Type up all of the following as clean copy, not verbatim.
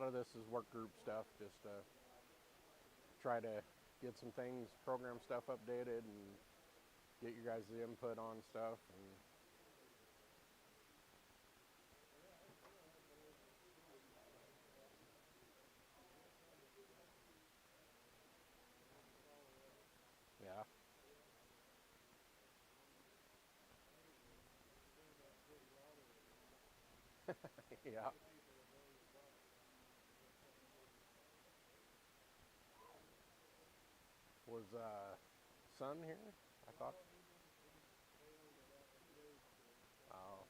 lot of this is work group stuff, just to try to get some things, program stuff updated, and get your guys' input on stuff. And yeah. Yeah. Was Sun here? I thought. Oh.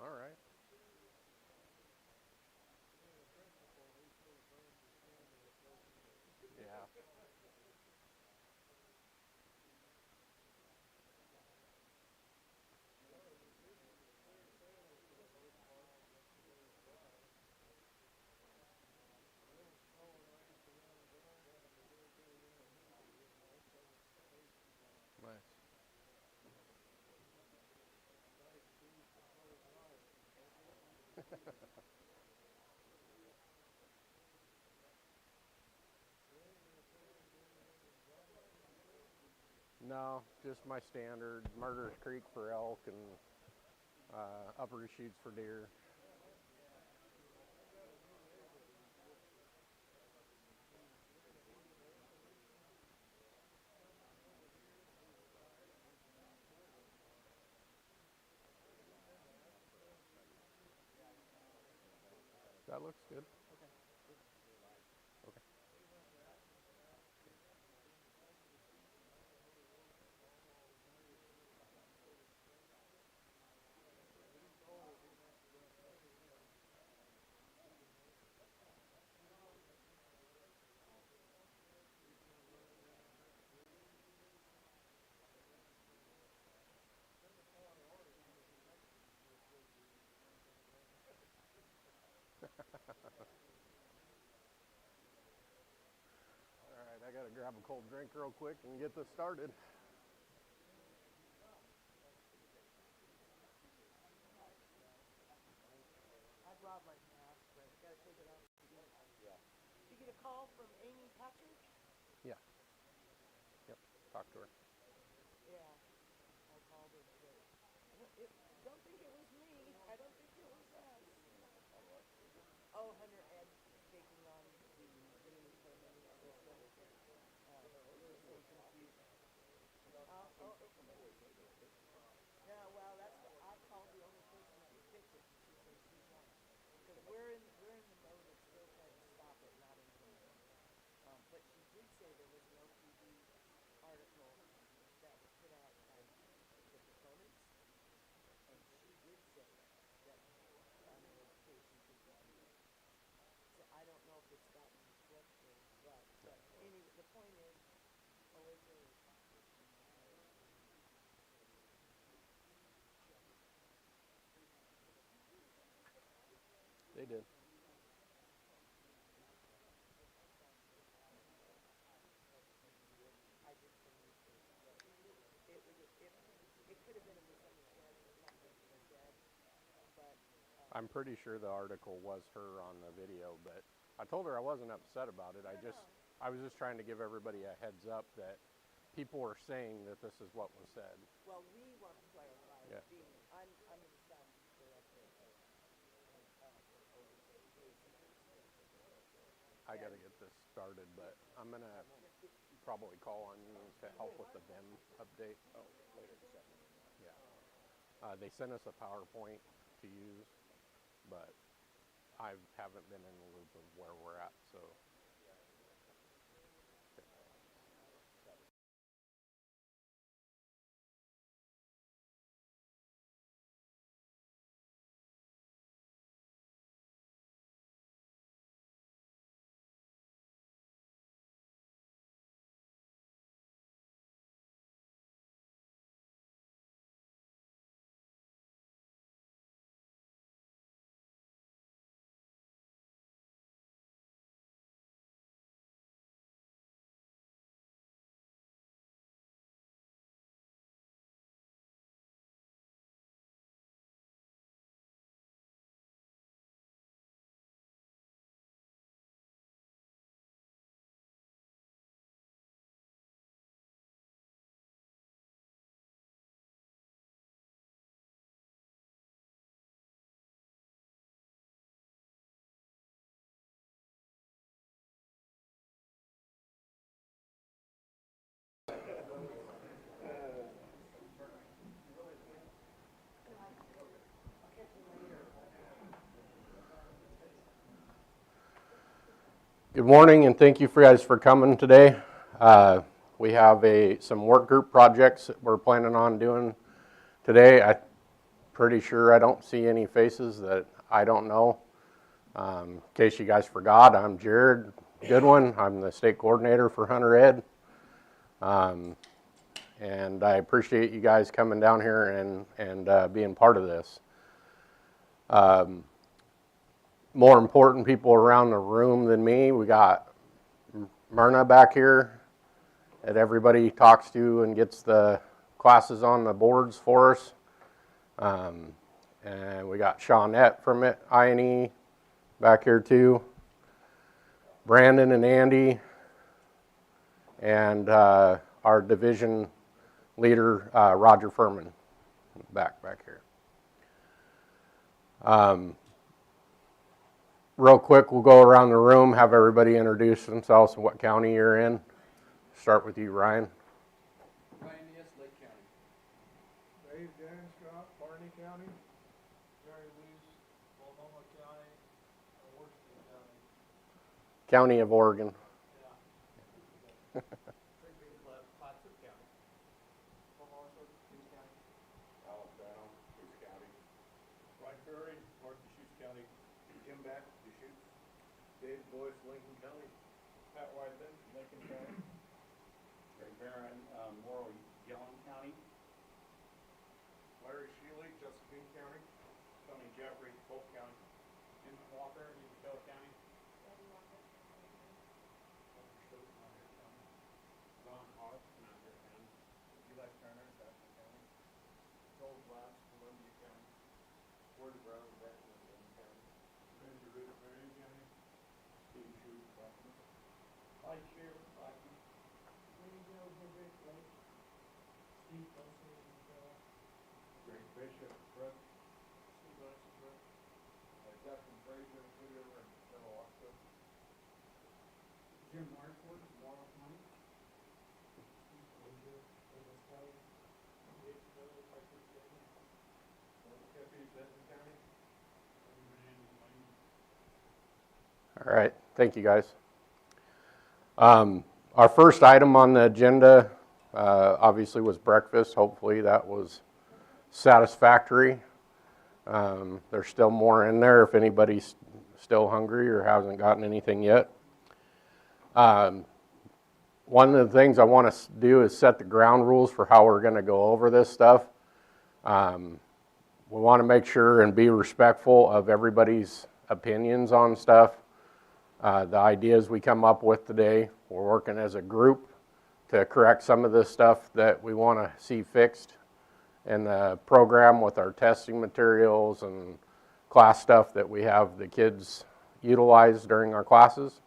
All right. Yeah. Nice. No, just my standard Murder's Creek for elk and Upper Shoots for deer. That looks good. Okay. All right, I gotta grab a cold drink real quick and get this started. I'd rob my mask, but I gotta take it off. Yeah. Did you get a call from Amy Patrick? Yeah. Yep. Talk to her. Yeah. I called her today. Don't think it was me. I don't think it was us. Oh, Hunter Ed taking on the new permitting system. Just so confused. Oh. Yeah, well, that's what I called the only person that would fix it, and she says she's not, because we're in the mode of still trying to stop it, not implement it. But she did say there was an LPD article that was put out by the proponents, and she did say that notification could be delayed. So I don't know if it's gotten flipped or what, but anyway, the point is, Alyssa is They did. I did some research, but it could have been a misunderstanding of something she said, but I'm pretty sure the article was her on the video, but I told her I wasn't upset about it. I was just trying to give everybody a heads up that people were saying that this is what was said. well, we want to clarify. Yeah. I'm the staff director for I got to get this started, but I'm going to probably call on you to help with the VIM update. Oh, later this afternoon. Yeah. They sent us a PowerPoint to use, but I haven't been in the loop of where we're at, so Good morning, and thank you guys for coming today. We have some work group projects that we're planning on doing today. I'm pretty sure I don't see any faces that I don't know. In case you guys forgot, I'm Jared Goodwin. I'm the state coordinator for Hunter Ed. And I appreciate you guys coming down here and being part of this. More important people around the room than me. We got Myrna back here that everybody talks to and gets the classes on the boards for us. And we got Shawnette from INE back here too. Brandon and Andy, and our division leader, Roger Furman, back here. Real quick, we'll go around the room, have everybody introduce themselves and what county you're in. Start with you, Ryan. Ryan Diaz, Lake County. Dave Scott, Barney County. Jerry Weiss, Multnomah County, Washington County. County of Oregon. Yeah. Plattsburgh County. Pomona, Deschutes County. Alabama, Deschutes County. Ryan Ferry, North Deschutes County. Jim Back, Deschutes. Dave Boyce, Lincoln County. Pat Whiteman, Lincoln County. Ray Barron, Morrow, Young County. Larry Shealy, Chesapeake County. Tony Jeffrey, Polk County. Jim Walker, Umatilla County. Walker Stokes, Monterey County. Ron Hart, Monterey County. Eli Turner, Jackson County. Joel Glass, Columbia County. Ward Brown, Beckman, County. Randy Root, Marion County. Steve Shute, Buckman. Mike Shear, Blackman. Willie Joe Hendrick, Lake. Steve Bunsen, Umatilla. Greg Bishop, Brook. Steve Bunsen, Brook. Justin Frazier, Hood River, and Millewaska. Jim Markwood, Morrow County. Steve Frazier, Douglas County. Dave Miller, Piper County. Deputy, Benton County. Randy Wayne. All right, thank you guys. Our first item on the agenda obviously was breakfast. Hopefully that was satisfactory. There's still more in there if anybody's still hungry or hasn't gotten anything yet. One of the things I want to do is set the ground rules for how we're going to go over this stuff. We want to make sure and be respectful of everybody's opinions on stuff. The ideas we come up with today, we're working as a group to correct some of this stuff that we want to see fixed in the program with our testing materials and class stuff that we have the kids utilize during our classes.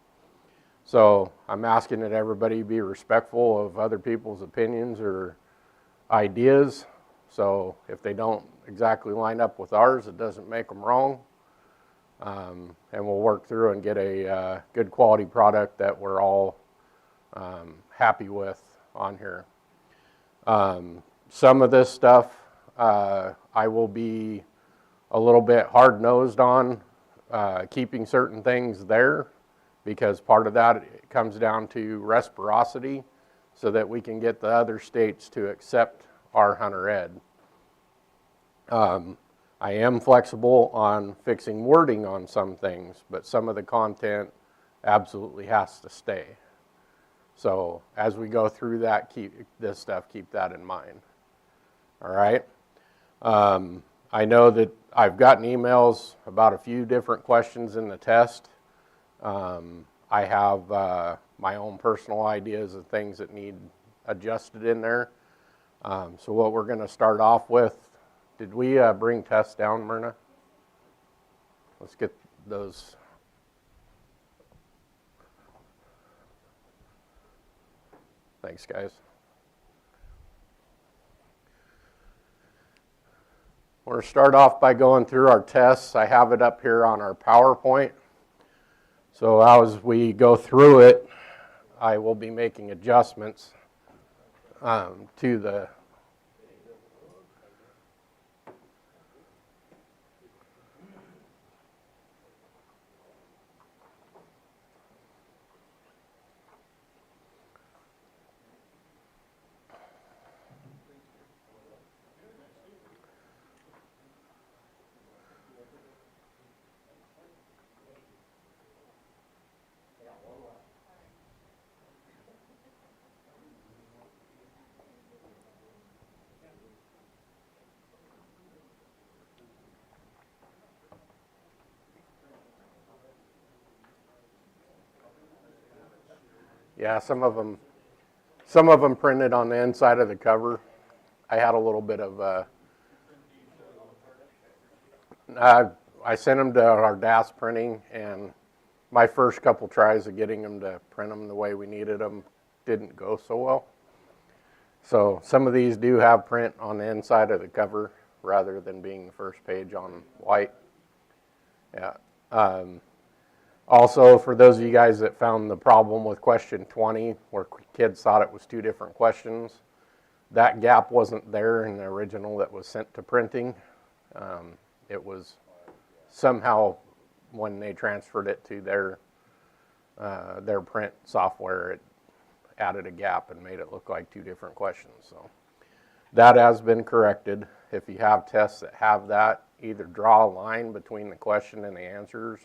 So I'm asking that everybody be respectful of other people's opinions or ideas. So if they don't exactly line up with ours, it doesn't make them wrong. And we'll work through and get a good quality product that we're all happy with on here. Some of this stuff I will be a little bit hard-nosed on keeping certain things there, because part of that comes down to reciprocity so that we can get the other states to accept our Hunter Ed. I am flexible on fixing wording on some things, but some of the content absolutely has to stay. So as we go through that, keep that in mind. All right. I know that I've gotten emails about a few different questions in the test. I have my own personal ideas of things that need adjusted in there. So what we're going to start off with, did we bring tests down, Myrna? Let's get those. Thanks, guys. We're going to start off by going through our tests. I have it up here on our PowerPoint. So as we go through it, I will be making adjustments to the Yeah, some of them printed on the inside of the cover. I had a little bit of, I sent them to our DAS printing, and my first couple tries of getting them to print them the way we needed them didn't go so well. So some of these do have print on the inside of the cover rather than being the first page on white. Yeah. Also, for those of you guys that found the problem with question 20, where kids thought it was two different questions, that gap wasn't there in the original that was sent to printing. It was somehow, when they transferred it to their print software, it added a gap and made it look like two different questions. So that has been corrected. If you have tests that have that, either draw a line between the question and the answers,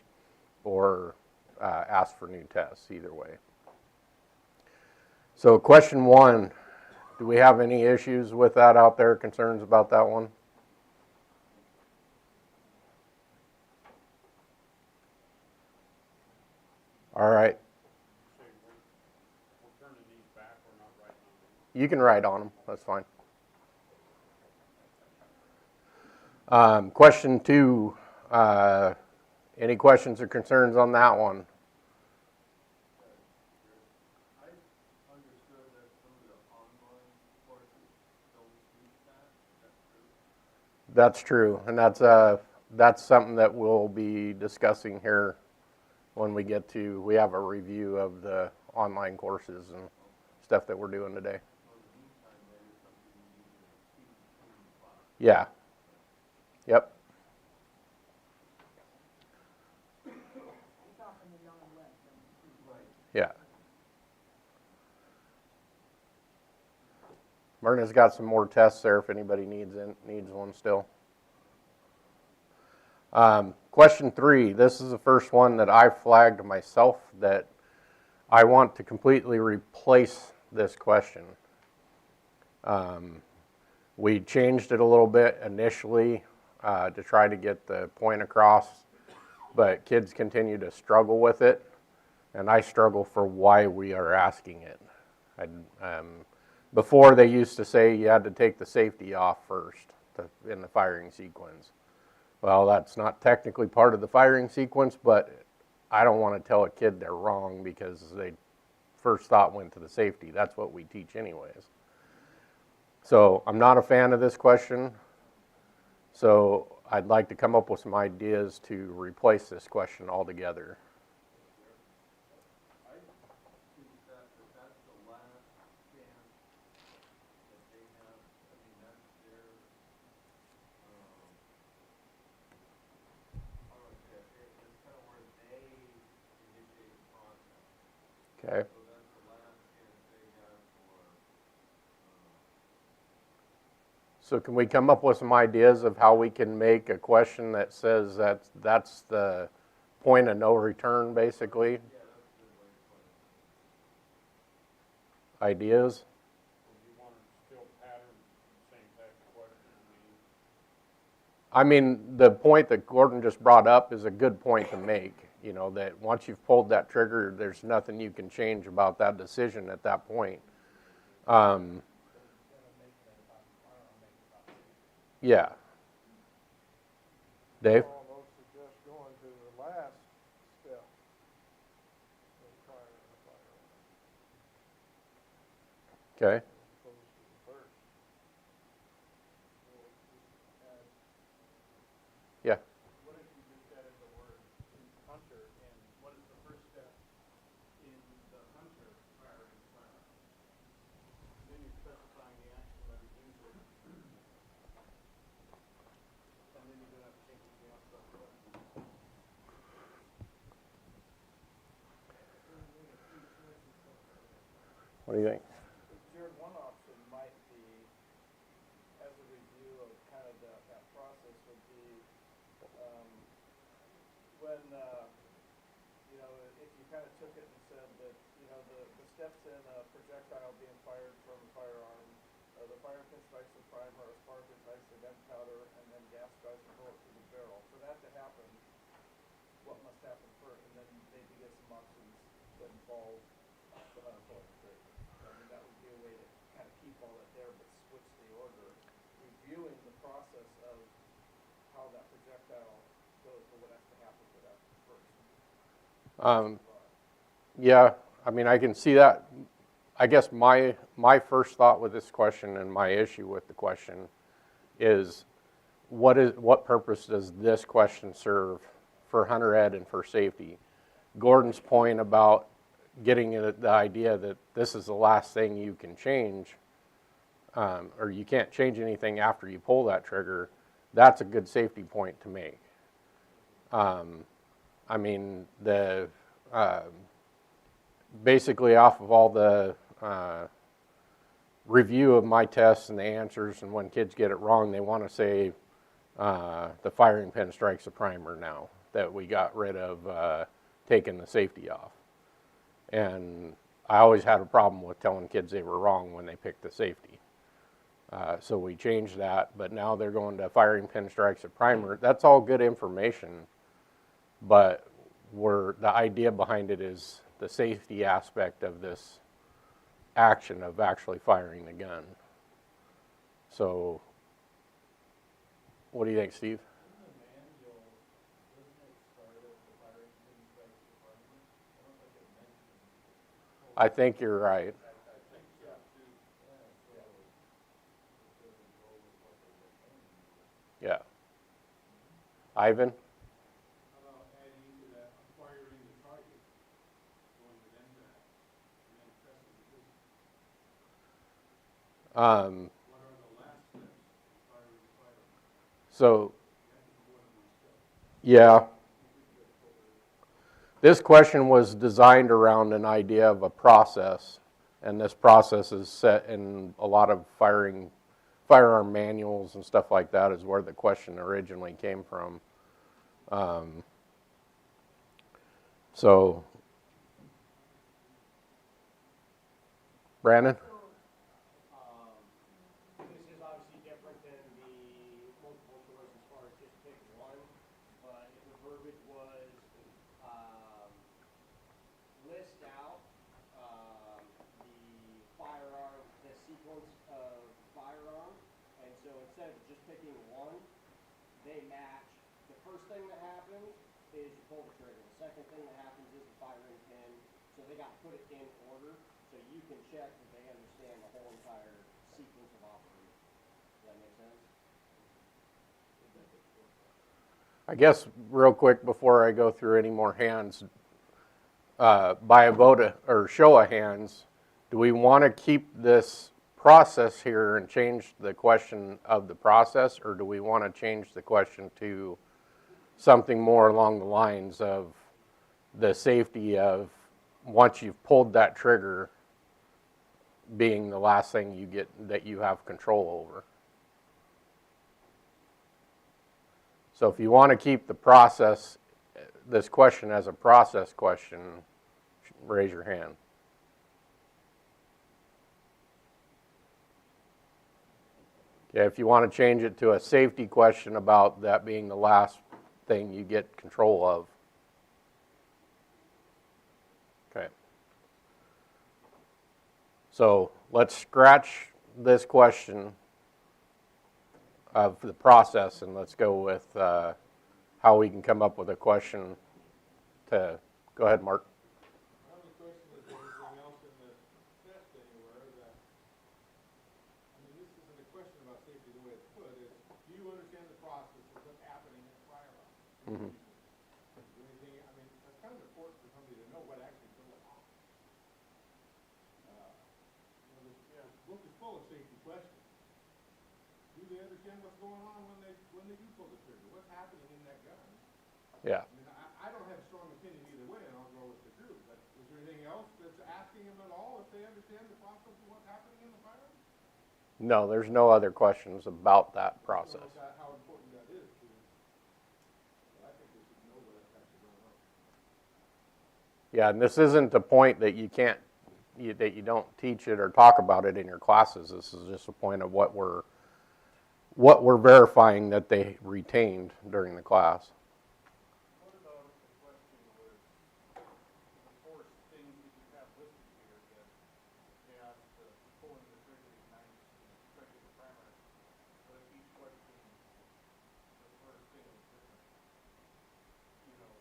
or ask for new tests, either way. So question 1, do we have any issues with that out there, concerns about that one? All right. We're turning these back, we're not writing on them. You can write on them, that's fine. Question 2, any questions or concerns on that one? I understood that some of the online courses don't teach that. Is that true? That's true, and that's something that we'll be discussing here when we get to, we have a review of the online courses and stuff that we're doing today. So in the meantime, that is something you need to teach between the class. Yeah. Yep. You're talking the non-web thing. Right. Yeah. Myrna's got some more tests there if anybody needs one still. Question 3, this is the first one that I flagged myself that I want to completely replace this question. We changed it a little bit initially to try to get the point across, but kids continue to struggle with it, and I struggle for why we are asking it. Before they used to say you had to take the safety off first in the firing sequence. Well, that's not technically part of the firing sequence, but I don't want to tell a kid they're wrong because they first thought went to the safety. That's what we teach anyways. So I'm not a fan of this question. So I'd like to come up with some ideas to replace this question altogether. I think that that's the last chance that they have. I mean, that's their, how do I say it? It's kind of where they initiate the process. Okay. So that's the last chance they have for, So can we come up with some ideas of how we can make a question that says that's the point of no return, basically? yeah, that's a good way to put it. Ideas? Or do you want to still pattern the same type of question? I mean, the point that Gordon just brought up is a good point to make. You know, that once you've pulled that trigger, there's nothing you can change about that decision at that point. Yeah. Dave? Almost suggest going to the last step in firing the firearm Okay. as opposed to the first. Or just add, Yeah. what if you just added the word hunter in, what is the first step in the hunter firing the firearm? Then you're specifying the action that he uses. And then you don't have to change anything else about the question. What do you think? Jared, one option might be, as a review of kind of that process would be, when, you know, if you kind of took it and said that, you know, the steps in a projectile being fired from a firearm, the firing pin strikes the primer, a spark ignites the gunpowder, and then gas drives the bullet through the barrel. For that to happen, what must happen first? And then maybe get some options that involve Yeah, I mean, I can see that. I guess my first thought with this question and my issue with the question is what purpose does this question serve for hunter ed and for safety? Gordon's point about getting the idea that this is the last thing you can change, or you can't change anything after you pull that trigger, that's a good safety point to make. I mean, basically off of all the review of my tests and the answers, and when kids get it wrong, they want to say the firing pin strikes the primer now, that we got rid of taking the safety off. And I always had a problem with telling kids they were wrong when they picked the safety. So we changed that, but now they're going to firing pin strikes the primer. That's all good information, but the idea behind it is the safety aspect of this action of actually firing the gun. So, what do you think, Steve? I think you're right. Yeah. Ivan? So, yeah. This question was designed around an idea of a process, and this process is set in a lot of firearm manuals and stuff like that is where the question originally came from. So, Brandon? This is obviously different than the multiple choice as far as just pick one, but if the verbiage was list out the firearm, the sequence of firearm, and so instead of just picking one, they match. The first thing that happens is you pull the trigger. The second thing that happens is the firing pin. So they got to put it in order so you can check that they understand the whole entire sequence of operations. Does that make sense? I guess real quick before I go through any more hands, by a vote or show of hands, do we want to keep this process here and change the question of the process, or do we want to change the question to something more along the lines of the safety of once you've pulled that trigger being the last thing you get that you have control over? So if you want to keep the process, this question as a process question, raise your hand. Okay, if you want to change it to a safety question about that being the last thing you get control of. Okay. So let's scratch this question of the process and let's go with how we can come up with a question to, go ahead, Mark. I have a question with anything else in the test anywhere that, I mean, this isn't a question about safety the way it's put, it's, do you understand the process of what's happening in the firearm? Mm-hmm. Is there anything, I mean, that's kind of important for somebody to know what actually goes on. This book is full of safety questions. Do they understand what's going on when they do pull the trigger? What's happening in that gun? Yeah. I mean, I don't have a strong opinion either way, and I'll go with the group. But is there anything else that's asking them at all if they understand the process of what's happening in the firearm? No, there's no other questions about that process. How important that is to. I think they should know what's actually going on. Yeah, and this isn't a point that you can't, that you don't teach it or talk about it in your classes. This is just a point of what we're verifying that they retained during the class. What about if the question was the four things that you have listed here that they asked pulling the trigger, ignites, striking the primer, but if each question, the first thing is different, you know,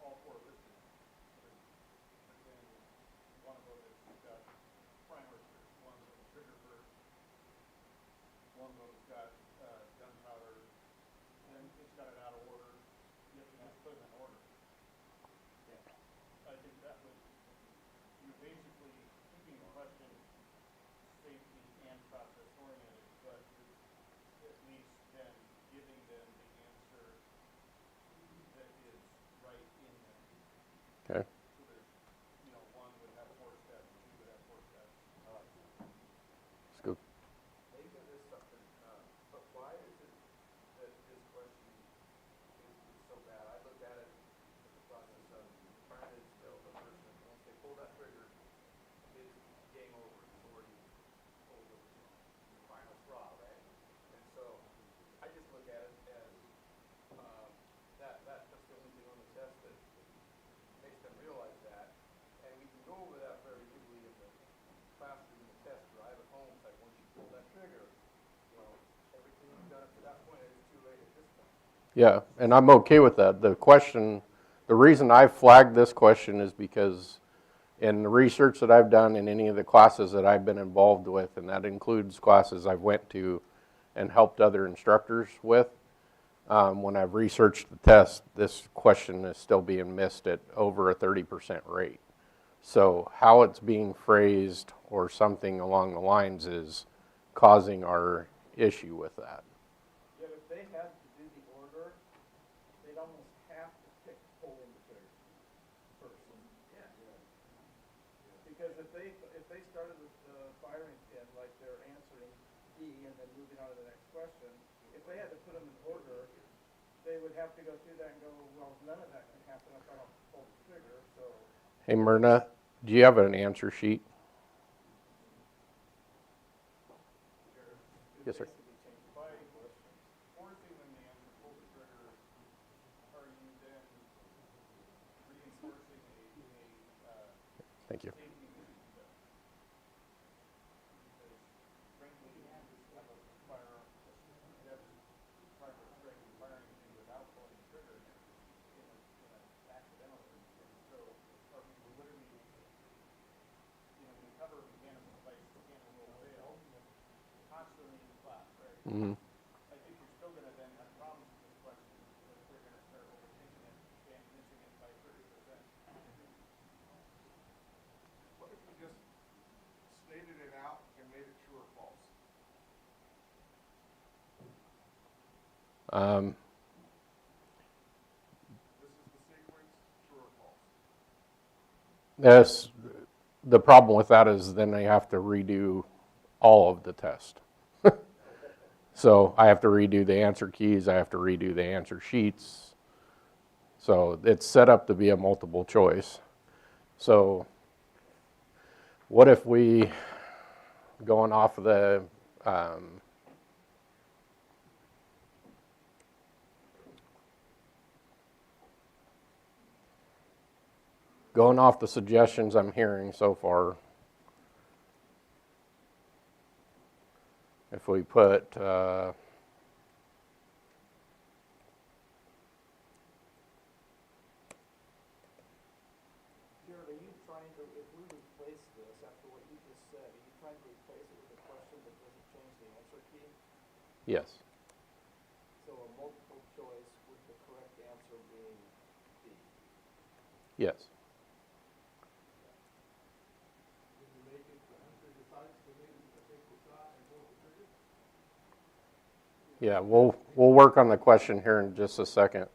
all four listed, one of them's got, gunpowder, then it's got it out of order, you have to just put them in order. I think that would, you're basically keeping the question safety and process oriented, but at least then giving them the answer that is right in there. Okay. So there's, one would have 4 steps, two would have 4 steps. Let's go. Maybe there is something, but why is it that this question is so bad? I look at it as a process of trying to instill the person, once they pull that trigger, it's game over. It's already pulled the final straw, right? And so I just look at it as that's the only thing on the test that makes them realize that. And we can go over that very easily in the classroom and the test drive at home. It's like once you pull that trigger, everything you've done up to that point is too late at this point. Yeah, and I'm okay with that. The reason I flagged this question is because in the research that I've done in any of the classes that I've been involved with, and that includes classes I've went to and helped other instructors with, when I've researched the test, this question is still being missed at over a 30% rate. So how it's being phrased or something along the lines is causing our issue with that. Yeah, if they had to do the order, they'd almost have to pick pulling the trigger first. Yeah. Because if they started with the firing pin, like they're answering E and then moving on to the next question, if they had to put them in order, they would have to go through that and go, well, none of that can happen if I don't pull the trigger, so. Hey, Myrna, do you have an answer sheet? Yes, sir. Basically change the By question. forcing them to answer pull the trigger, are you then reinforcing Thank you. safety issue to them? Because frankly, you have a firearm, that's primary strike and firing thing without pulling the trigger in an accidental instance. So are we literally, when you cover mechanical devices, can and will fail constantly in the class, right? Mm-hmm. I think you're still gonna then have problems with this question, because they're gonna start overthinking it and missing it by 30%. What if we just stated it out and made it true or false? This is the sequence, true or false? That's the problem with that is then they have to redo all of the test. So I have to redo the answer keys, I have to redo the answer sheets. So it's set up to be a multiple choice. So what if we, going off of the going off the suggestions I'm hearing so far, if we put Jared, are you trying to, if we replace this after what you just said, are you trying to replace it with a question that doesn't change the answer key? yes, So a multiple choice with the correct answer being D. yes. When you make it, the hunter decides to take the shot and pull the trigger? Yeah, we'll work on the question here in just a second.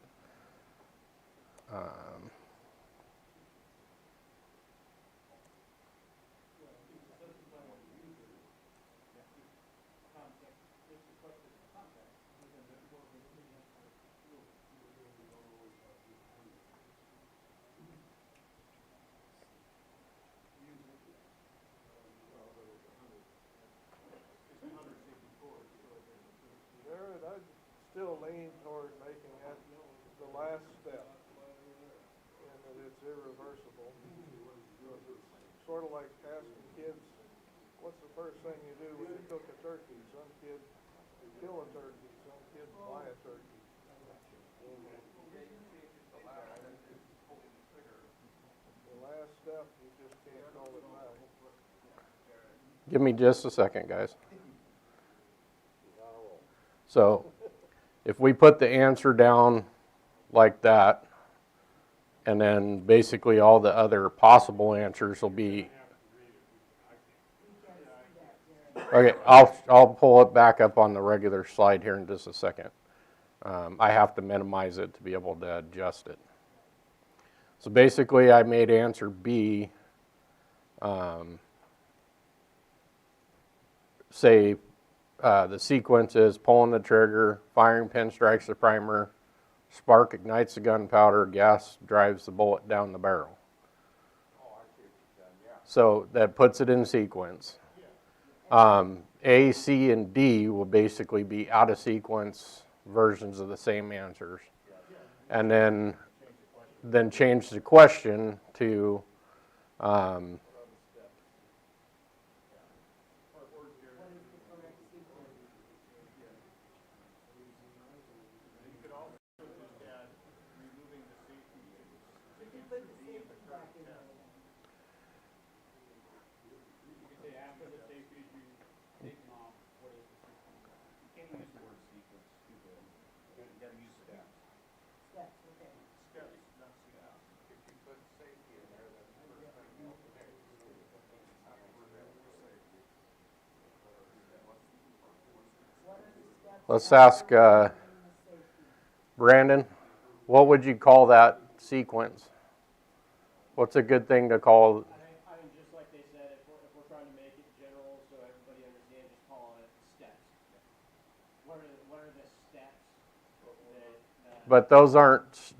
Jared, I'd still lean toward making that the last step, and that it's irreversible. Because it's sort of like asking kids, what's the first thing you do when you cook a turkey? Some kids kill a turkey, some kids buy a turkey. The last step, you just can't call it back. Give me just a second, guys. So if we put the answer down like that, and then basically all the other possible answers will be. Okay, I'll pull it back up on the regular slide here in just a second. I have to minimize it to be able to adjust it. So basically I made answer B say the sequence is pulling the trigger, firing pin strikes the primer, spark ignites the gunpowder, gas drives the bullet down the barrel. So that puts it in sequence. A, C, and D will basically be out of sequence versions of the same answers. And then change the question to let's ask Brandon, what would you call that sequence? What's a good thing to call? I mean, just like they said, if we're trying to make it general so everybody understands, just call it steps. What are the steps? But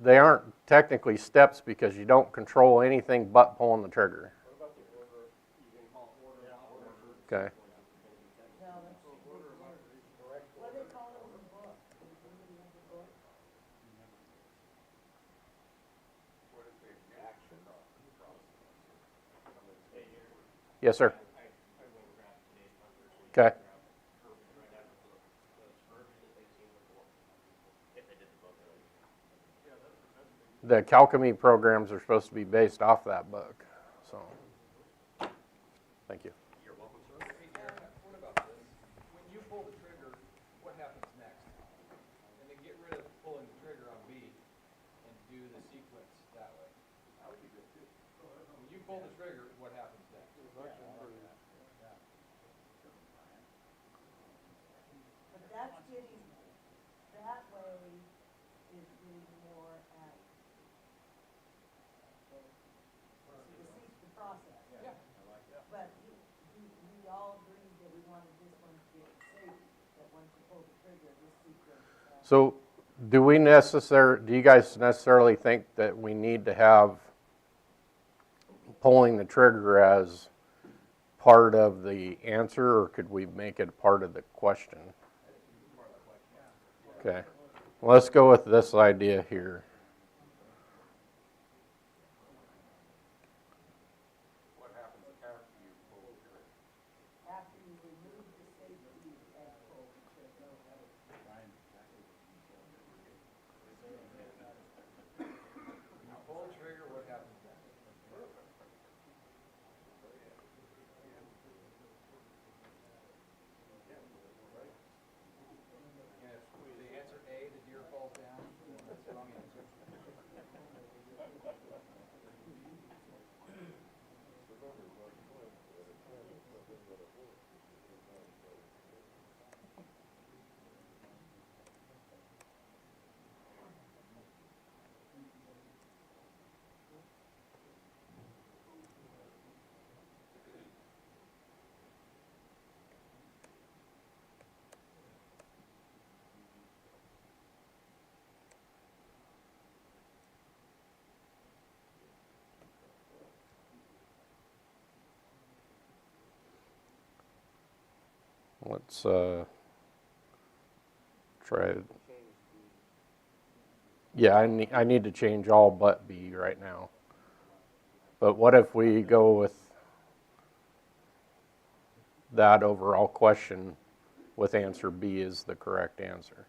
they aren't technically steps because you don't control anything but pulling the trigger. What about the order? You can call it order of operations. Okay. No, that's the order of operations. What do they call it in the book? Do you remember the book? What is the action process? Yes, sir. Okay. The Calcumi programs are supposed to be based off that book. So, thank you. Hey, Aaron, what about this? When you pull the trigger, what happens next? And then get rid of pulling the trigger on B and do the sequence that way. That would be good too. When you pull the trigger, what happens next? But that's getting, that way is getting more at the process. Yeah. But we all agreed that we wanted this one to get safe, that once you pull the trigger, this sequence. So, do you guys necessarily think that we need to have pulling the trigger as part of the answer, or could we make it part of the question? Okay. Well, let's go with this idea here. What happens after you pull the trigger? After you remove the safety and pull the trigger. You pull the trigger, what happens next? And if they answer A, the deer falls down, that's the wrong answer. Let's try it. Yeah, I need to change all but B right now. But what if we go with that overall question with answer B is the correct answer?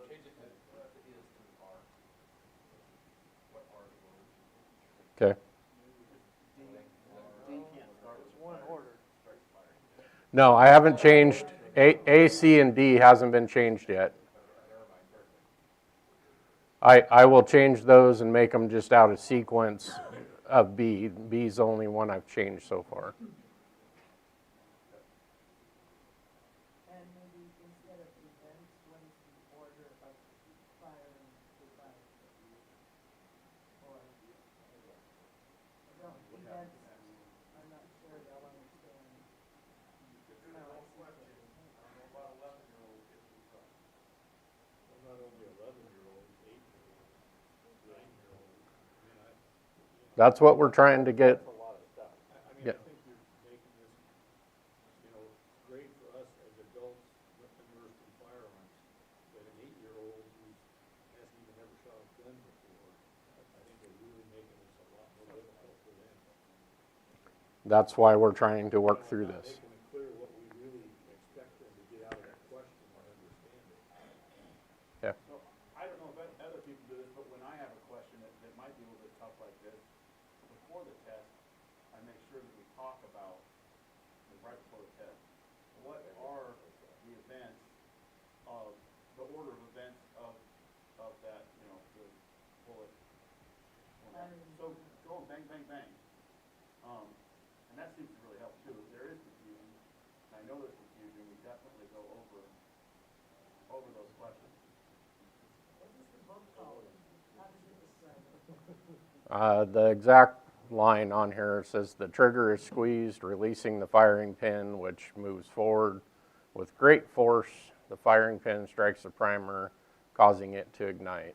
Change it to the is to R. What R is the word? Okay. It's one order. No, I haven't changed. A, C, and D hasn't been changed yet. I will change those and make them just out of sequence of B. B's the only one I've changed so far. And maybe instead of events, what is the order of firing the fire? Or, don't, events, I'm not sure they'll understand. There's no question, I don't know about 11-year-olds getting in trouble. Well, not only 11-year-olds, 8-year-olds, 9-year-olds. I mean, That's what we're trying to get. That's a lot of stuff. I mean, Yeah. I think you're making this, great for us as adults immersed in firearms, that an 8-year-old who hasn't even ever shot a gun before, I think we're really making this a lot more difficult for them. That's why we're trying to work through Not this. making it clear what we really expect them to get out of that question and understand it. Yeah. So, I don't know if other people do this, but when I have a question that might be a little bit tough like this, before the test, I make sure that we talk about, right before the test, what are the events of, the order of events of that, the bullet. So, go bang, bang, bang. And that seems to really help too. If there is confusion, and I know there's confusion, we definitely go over those questions. What is the book called? How does it describe it? The exact line on here says the trigger is squeezed, releasing the firing pin, which moves forward. With great force, the firing pin strikes the primer, causing it to ignite.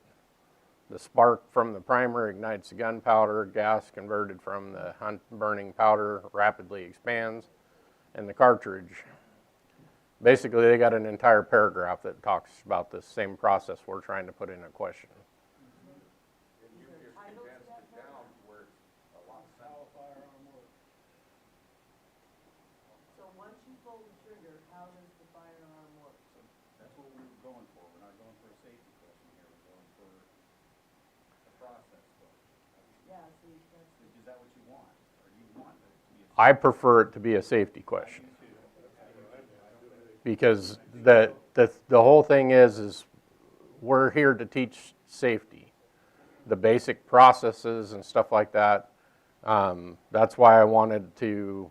The spark from the primer ignites the gunpowder. Gas converted from the burning powder rapidly expands, and the cartridge. Basically, they got an entire paragraph that talks about the same process we're trying to put in a question. And you've condensed it down to where it's a lot simpler. Firearm works. So once you pull the trigger, how does the firearm work? So that's what we were going for. We're not going for a safety question here. We're going for a process question. Yeah, see, that's. Is that what you want? Or you want it to be a I prefer it to be a safety question. Because the whole thing is we're here to teach safety, the basic processes and stuff like that. That's why I wanted to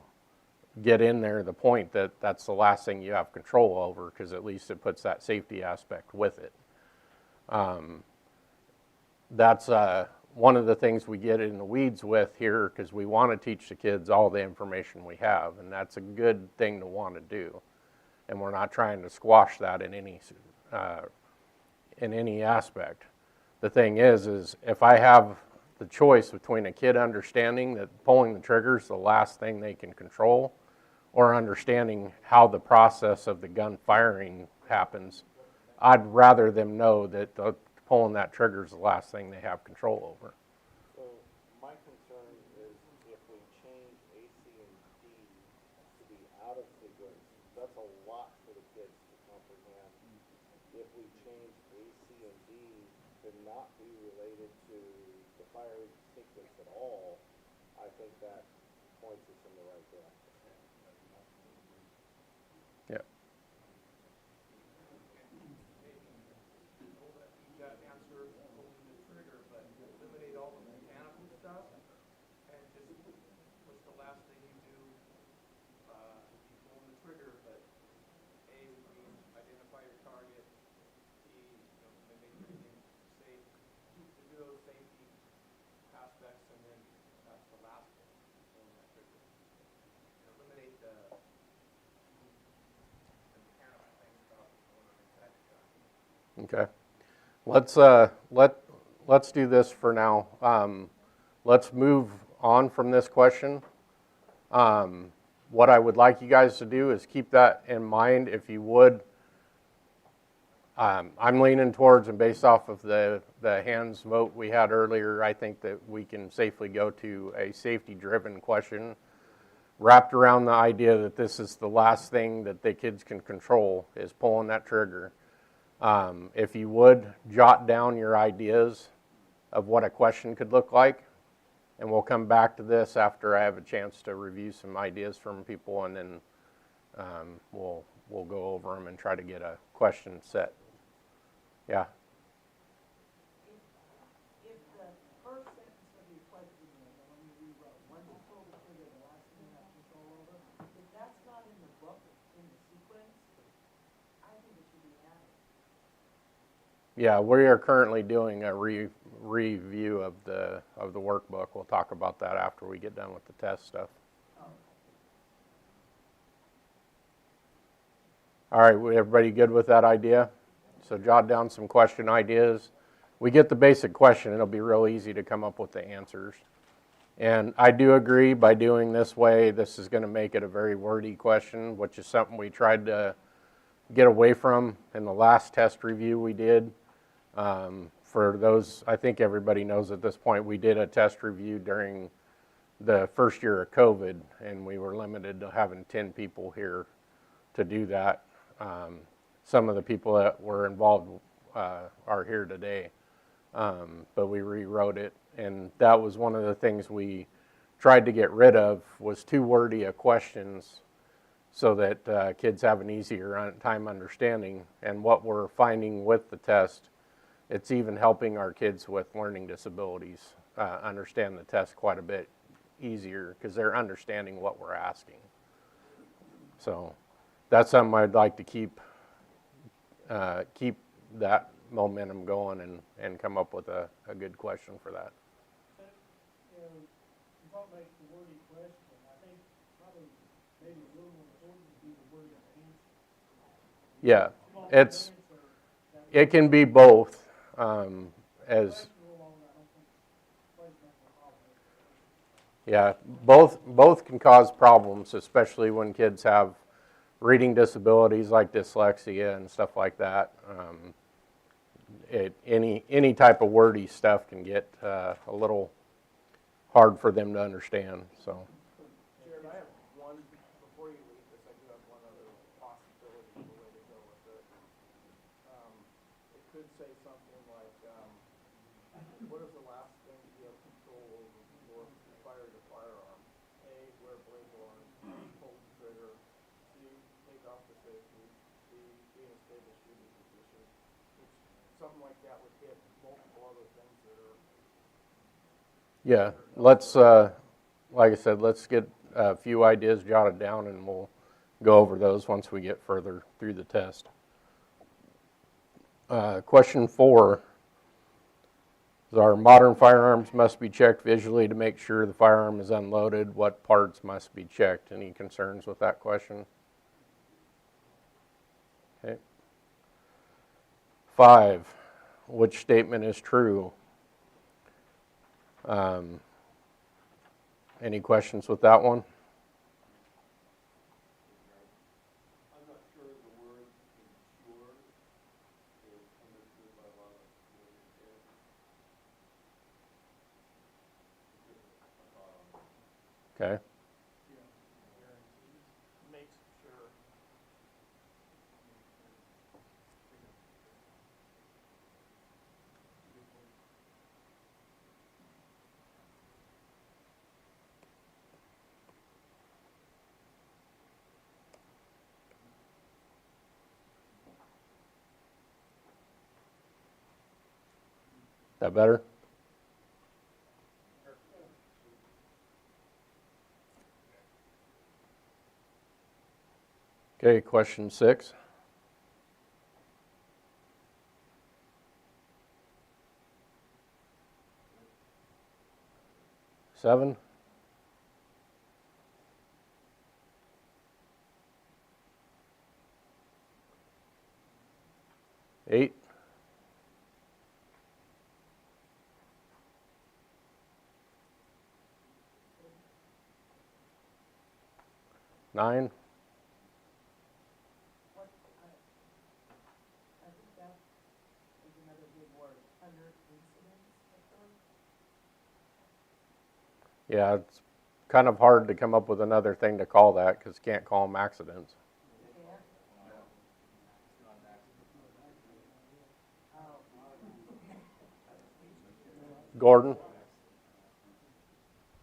get in there the point that that's the last thing you have control over, because at least it puts that safety aspect with it. That's one of the things we get in the weeds with here, because we want to teach the kids all the information we have, and that's a good thing to want to do. And we're not trying to squash that in any aspect. The thing is if I have the choice between a kid understanding that pulling the trigger is the last thing they can control, or understanding how the process of the gun firing happens, I'd rather them know that pulling that trigger is the last thing they have control over. So my concern is if we change A, C, and D to be out of sequence, that's a lot for the kids to comprehend. If we change A, C, and D to not be related to the firing sequence at all, I think that points us in the right direction. Yeah. You got answer pulling the trigger, but eliminate all the mechanical stuff, and just, what's the last thing you do? You pull the trigger, but A would be identify your target, D, make everything safe, to do those safety aspects, and then that's the last one, pulling that trigger. And eliminate the mechanical things about going inside the gun. Okay. Let's do this for now. Let's move on from this question. What I would like you guys to do is keep that in mind, if you would. I'm leaning towards, and based off of the hands vote we had earlier, I think that we can safely go to a safety-driven question, wrapped around the idea that this is the last thing that the kids can control, is pulling that trigger. If you would, jot down your ideas of what a question could look like, and we'll come back to this after I have a chance to review some ideas from people, and then we'll go over them and try to get a question set. Yeah. If the first sentence of your question is, the one you rewrote, once you pull the trigger, the last thing you have control over, if that's not in the book, in the sequence, I think it should be added. Yeah, we are currently doing a review of the workbook. We'll talk about that after we get done with the test stuff. All right, everybody good with that idea? So jot down some question ideas. We get the basic question, it'll be real easy to come up with the answers. And I do agree, by doing this way, this is going to make it a very wordy question, which is something we tried to get away from in the last test review we did. For those, I think everybody knows at this point, we did a test review during the first year of COVID, and we were limited to having 10 people here to do that. Some of the people that were involved are here today, but we rewrote it, and that was one of the things we tried to get rid of, was too wordy of questions, so that kids have an easier time understanding. And what we're finding with the test, it's even helping our kids with learning disabilities understand the test quite a bit easier, because they're understanding what we're asking. So that's something I'd like to keep that momentum going and come up with a good question for that. You know, you talk about the wordy question, I think probably maybe a little more important would be the word answer. Yeah, it can be both. Yeah, both can cause problems, especially when kids have reading disabilities like dyslexia and stuff like that. Any type of wordy stuff can get a little hard for them to understand. So. Jared, I have one, before you leave this, I do have one other possibility of a way to go with it. It could say something like, what is the last thing you have control over before you fire your firearm? A, wear blade orange, B, hold the trigger, C, take off the safety, D, be in a stable shooting position. Something like that would hit multiple other things that are... Yeah, let's, like I said, let's get a few ideas jotted down, and we'll go over those once we get further through the test. Question 4 is, our modern firearms must be checked visually to make sure the firearm is unloaded. What parts must be checked? Any concerns with that question? Okay. 5, which statement is true? Any questions with that one? I'm not sure the word ensure is understood by a lot of kids. Okay. Makes sure. That better? Okay, question 6. 7. 8. 9. I think that is another big word, under incidents occur. Yeah, it's kind of hard to come up with another thing to call that, because you can't call them accidents. Gordon?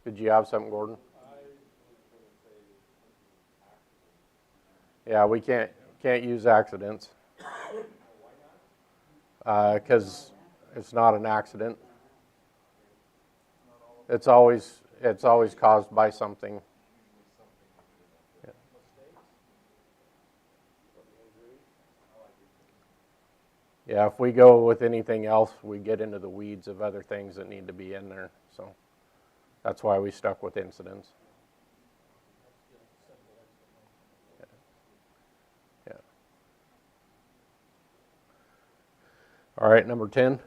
Did you have something, Gordon? Yeah, we can't use accidents. Because it's not an accident. It's always caused by something. Yeah, if we go with anything else, we get into the weeds of other things that need to be in there. So that's why we stuck with incidents. Yeah. All right, number 10.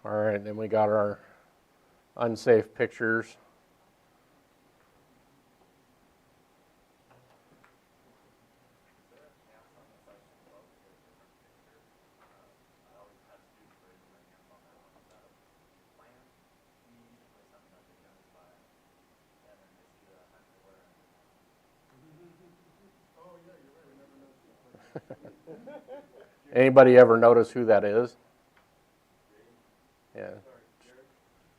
All right, then we got our unsafe pictures. Anybody ever notice who that is? Yeah.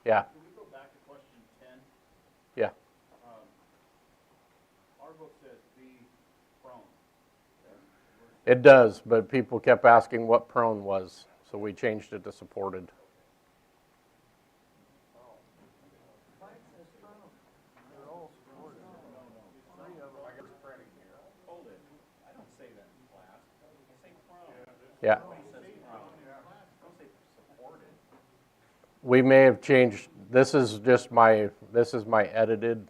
Yeah. Can we go back to question 10? Yeah. Our book says be prone. It does, but people kept asking what prone was, so we changed it to supported. Hold it. I don't say that in class. I say prone. Yeah. Nobody says prone. Don't say supported. We may have changed. This is my edited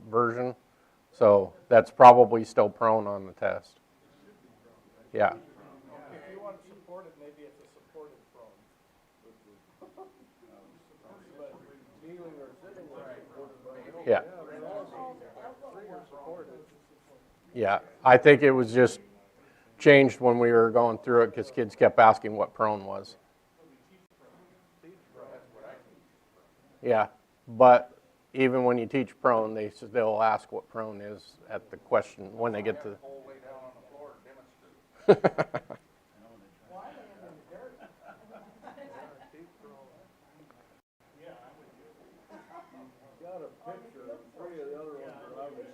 version, so that's probably still prone on the test. Yeah. If you want to support it, maybe it's a supported prone. But kneeling or sitting is supported. Yeah. Three are supported. Yeah. I think it was just changed when we were going through it because kids kept asking what prone was. Yeah, but even when you teach prone, they'll ask what prone is at the question when they get to. Whole way down on the floor and demonstrate. Got a picture, three of the other ones are ugly.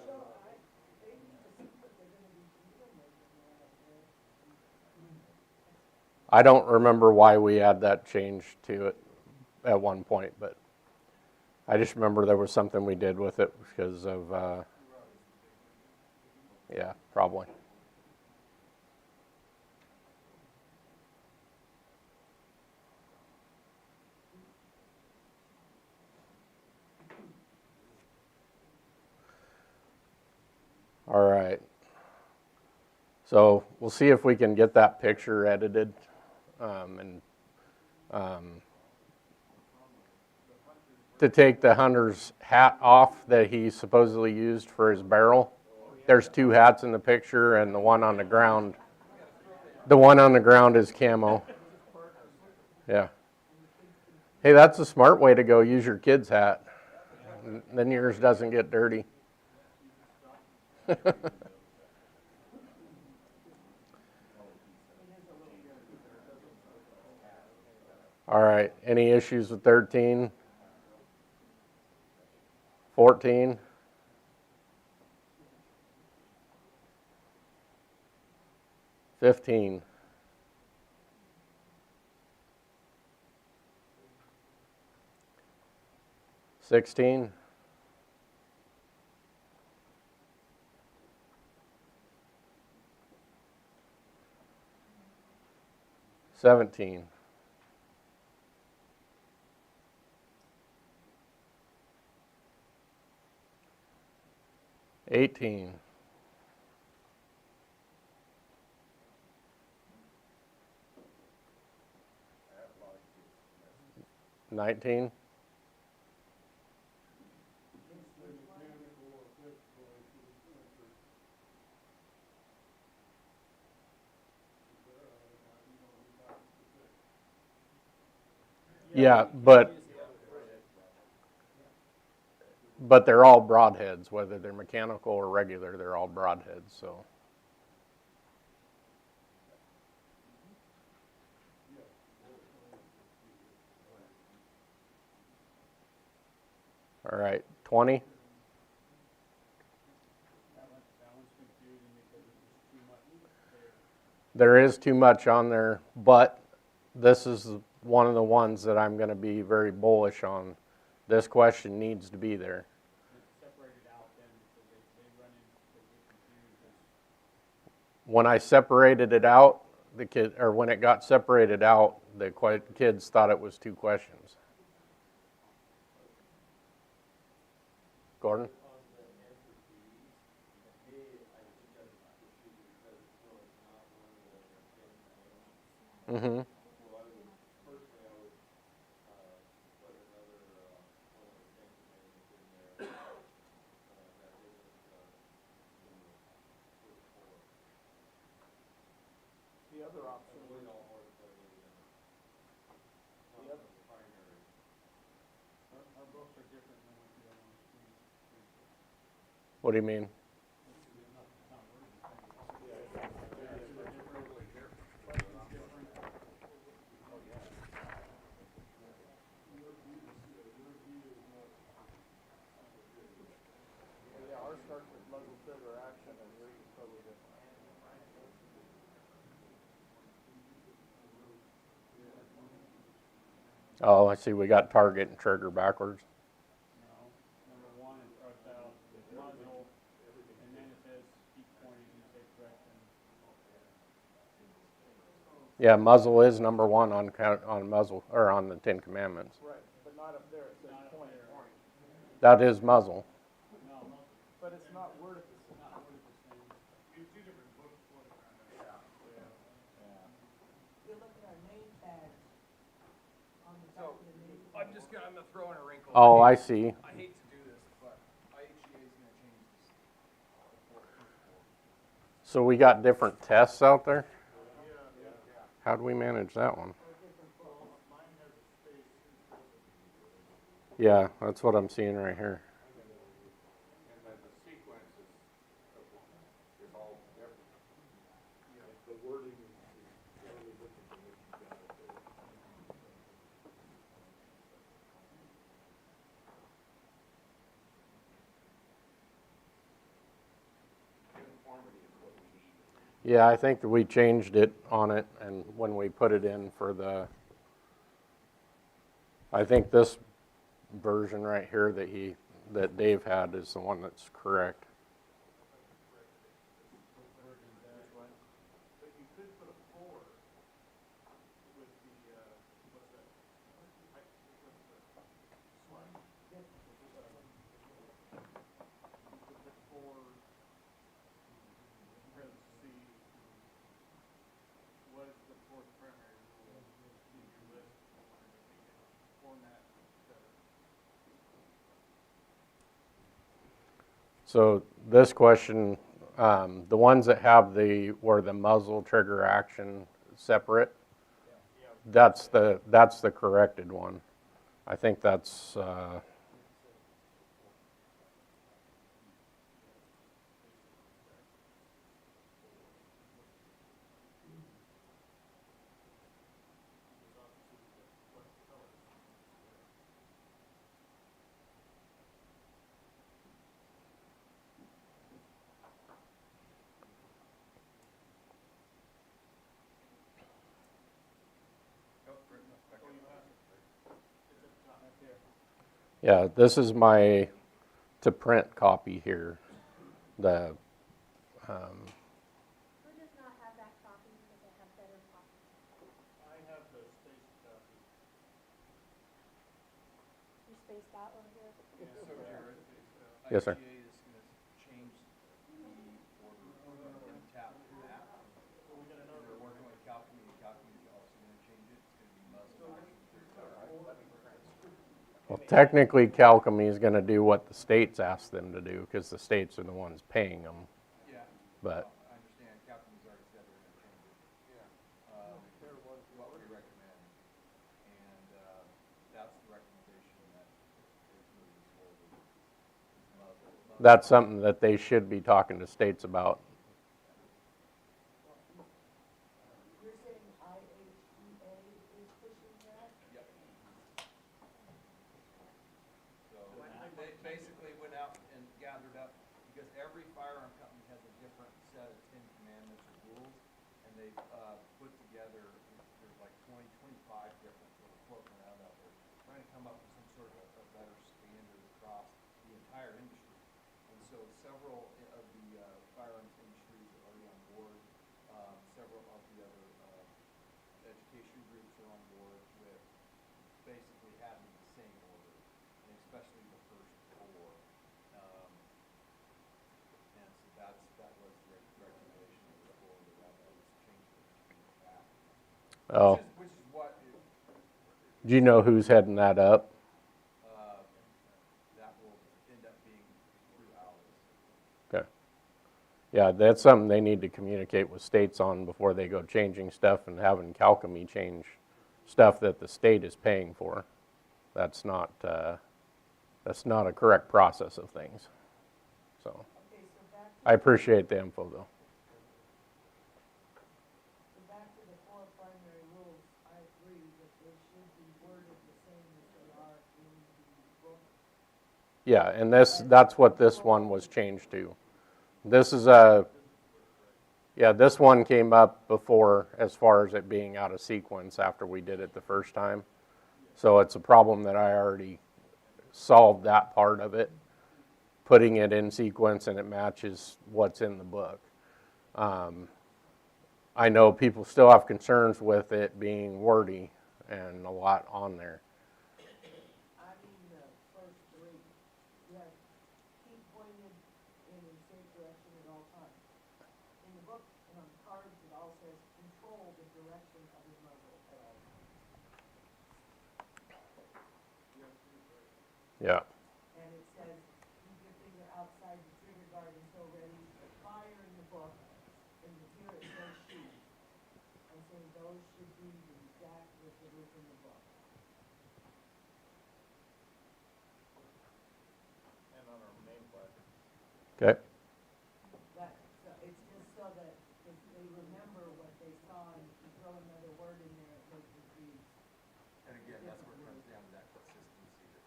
I don't remember why we had that change to it at one point, but I just remember there was something we did with it because of, yeah, probably. All right. So we'll see if we can get that picture edited and to take the hunter's hat off that he supposedly used for his barrel. There's two hats in the picture, and the one on the ground is camo. Yeah. Hey, that's a smart way to go. Use your kid's hat. Then yours doesn't get dirty. All right. Any issues with 13? 14? 15? 16? 17? 18? 19? Yeah, but they're all broadheads, whether they're mechanical or regular, they're all broadheads, so. All right, 20. That one's confusing because it's too much there. There is too much on there, but this is one of the ones that I'm going to be very bullish on. This question needs to be there. It's separated out then because they run in, they get confused. When I separated it out, when it got separated out, the kids thought it was 2 questions. Gordon? Mm-hmm. The other option was, Our books are different than what you have on the screen. What do you mean? yeah, ours starts with muzzle trigger action and yours is totally different. Oh, I see. We got target and trigger backwards. No, number 1 it starts out with muzzle, and then it says keep pointing and say correction. Yeah, muzzle is number 1 on muzzle or on the 10 Commandments. Right, but not up there, it says Not up point. there. That is muzzle. No, But it's not worded the same. not worded the same. Two different books floating around there. You're looking at our name tags on the back of the name. I'm gonna throw in a wrinkle. Oh, I see. I hate to do this, but IHEA is gonna change this. So we got different tests out there? How do we manage that one? Yeah, that's what I'm seeing right here. And then the sequence is all different. The wording is totally different than what you've got up there. Uniformity is what we need. Yeah, I think that we changed it on it, and when we put it in for I think this version right here that Dave had is the one that's correct. But you could put a 4 with the, what's that? Swine? You could put 4, parentheses, C, what is the 4th primary rule in your list? I wanted to make it format better. So this question, the ones that have where the muzzle trigger action separate, that's the corrected one. I think that's yeah. This is my to print copy here. The Who does not have that copy because they have better copies? I have the space copy. You spaced out over here? So Jared, Yes, sir. IHEA is gonna change the order from tap to map. We're working with Calcom, and Calcom is also gonna change it. It's gonna be muzzle action, third tower. Well, technically, Calcom is going to do what the states ask them to do because the states are the ones paying them. Yeah. But I understand, Calcom's already said they're gonna change it. What would you recommend? And, that's the recommendation that is moving forward. Muzzle. that's something that they should be talking to states about. You're saying IHEA is pushing that? Yep. So, they've, put together, there's like 25 different sort of floating around out there, trying to come up with some sort of a better standard across the entire industry. And so several of the, firearms industries are already on board. Several of the other, education groups are on board with basically having the same order, and especially the first four. And so that was the recommendation of the board, that was changed to that. Oh, Which is what, do you know who's heading that up? that will end up being through Alice. Okay. Yeah, that's something they need to communicate with states on before they go changing stuff and having Calcami change stuff that the state is paying for. That's not a correct process of things. So Okay, so back to, I appreciate the info though. so back to the four primary rules, I agree that they should be worded the same as they are in the book. Yeah, and that's what this one was changed to. This is this one came up before as far as it being out of sequence after we did it the first time. So it's a problem that I already solved that part of it, putting it in sequence and it matches what's in the book. I know people still have concerns with it being wordy and a lot on there. I mean, the first three, you have keep pointed in a safe direction at all times. In the book and on the cards, it all says control the direction of the muzzle at all times. Yeah. And it says, keep your finger outside the trigger guard until ready to fire in the book, and here it says shoot. I'm saying those should be the exact as it is in the book. And on our nameplate. Okay. That, so it's just so that if they remember what they saw, and if you throw another word in there, it makes it read. And again, that's where it comes down to that consistency that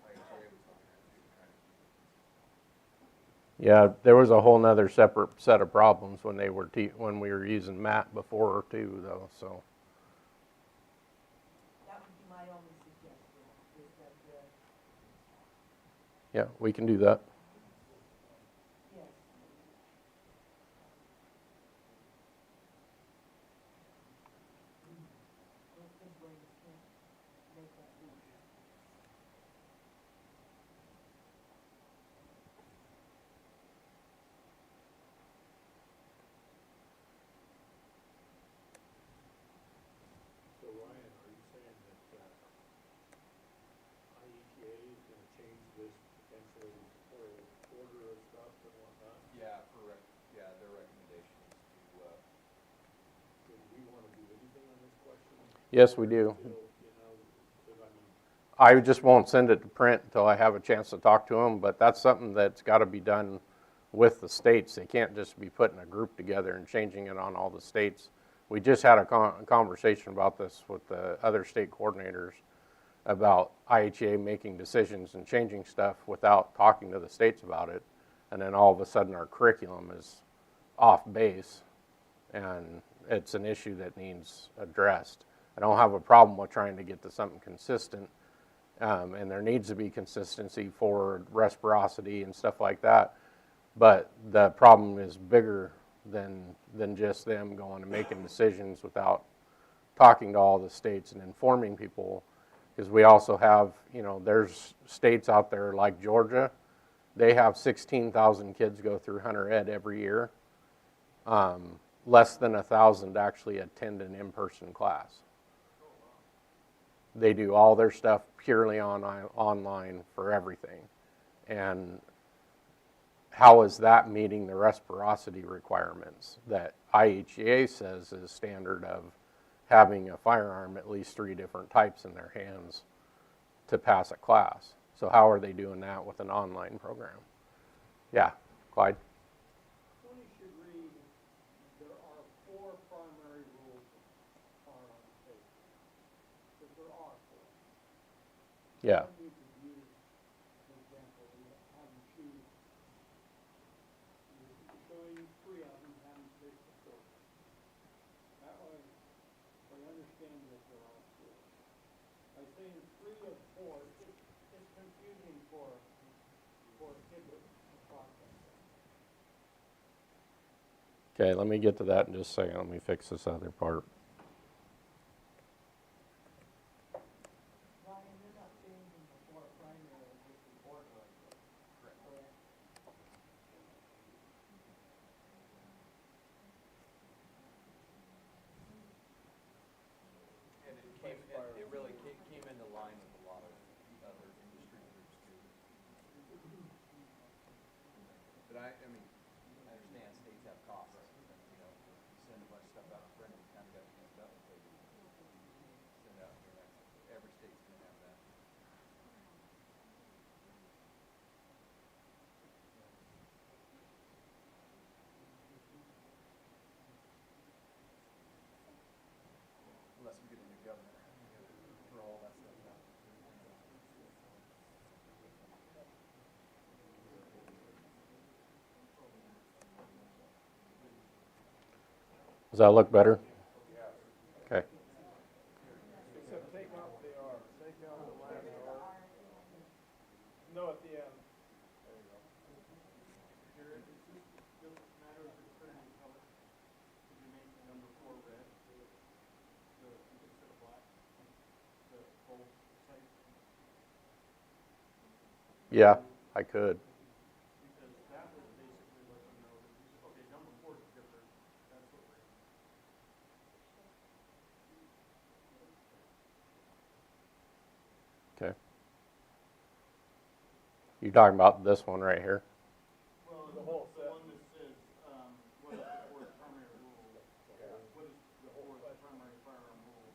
IHA was looking at too, trying to keep it consistent. Yeah, there was a whole nother separate set of problems when they were when we were using MAT before too, though. So That would be my only suggestion, is that, yeah, we can do that. yes. Those big brains can't make that leap. So Ryan, are you saying that, IETA is gonna change this potentially whole order of stuff and whatnot? Yeah, their recommendation is to, So do we wanna do anything on this question? Yes, we do. Until, you know, 'cause I mean, I just won't send it to print until I have a chance to talk to them, but that's something that's got to be done with the states. They can't just be putting a group together and changing it on all the states. We just had a conversation about this with the other state coordinators about IHA making decisions and changing stuff without talking to the states about it. And then all of a sudden our curriculum is off base and it's an issue that needs addressed. I don't have a problem with trying to get to something consistent, and there needs to be consistency for reciprocity and stuff like that. But the problem is bigger than just them going and making decisions without talking to all the states and informing people. Because we also have, there's states out there like Georgia. They have 16,000 kids go through Hunter Ed every year. Less than 1,000 actually attend an in-person class. They do all their stuff purely online for everything. And how is that meeting the reciprocity requirements that IHEA says is standard of having a firearm at least 3 different types in their hands to pass a class? So how are they doing that with an online program? Yeah, Clyde? 20 should read, there are 4 primary rules of firearm safety. Because there are 4. Yeah. One you could use, for example, have them choose, show you 3 of them, have them pick the 4th. understanding that there are four. By saying 3 of 4, it's confusing for kids across that. Okay, let me get to that in just a second. Let me fix this other part. Ryan, you're not changing the 4 primary, just the order. Correct. And it really came into line with a lot of the other industry groups too. But I mean, I understand states have costs, you know, you send a bunch of stuff out to Brendan, you kind of got to use it up before you send out your next, every state's gonna have that. Unless we get a new governor, throw all that stuff out. Does that look better? Okay. Except take out the R, take out the last R. No, at the end. There you go. Jared, is this just a matter of determining color? Could you make number 4 red? Instead of black? The bold type? Yeah, I could. Because that would basically let them know that, okay, number 4 is different, that's what we're. Okay. You're talking about this one right here? Well, the whole set. One that says, what is the 4th primary rule? What is the 4th primary firearm rule?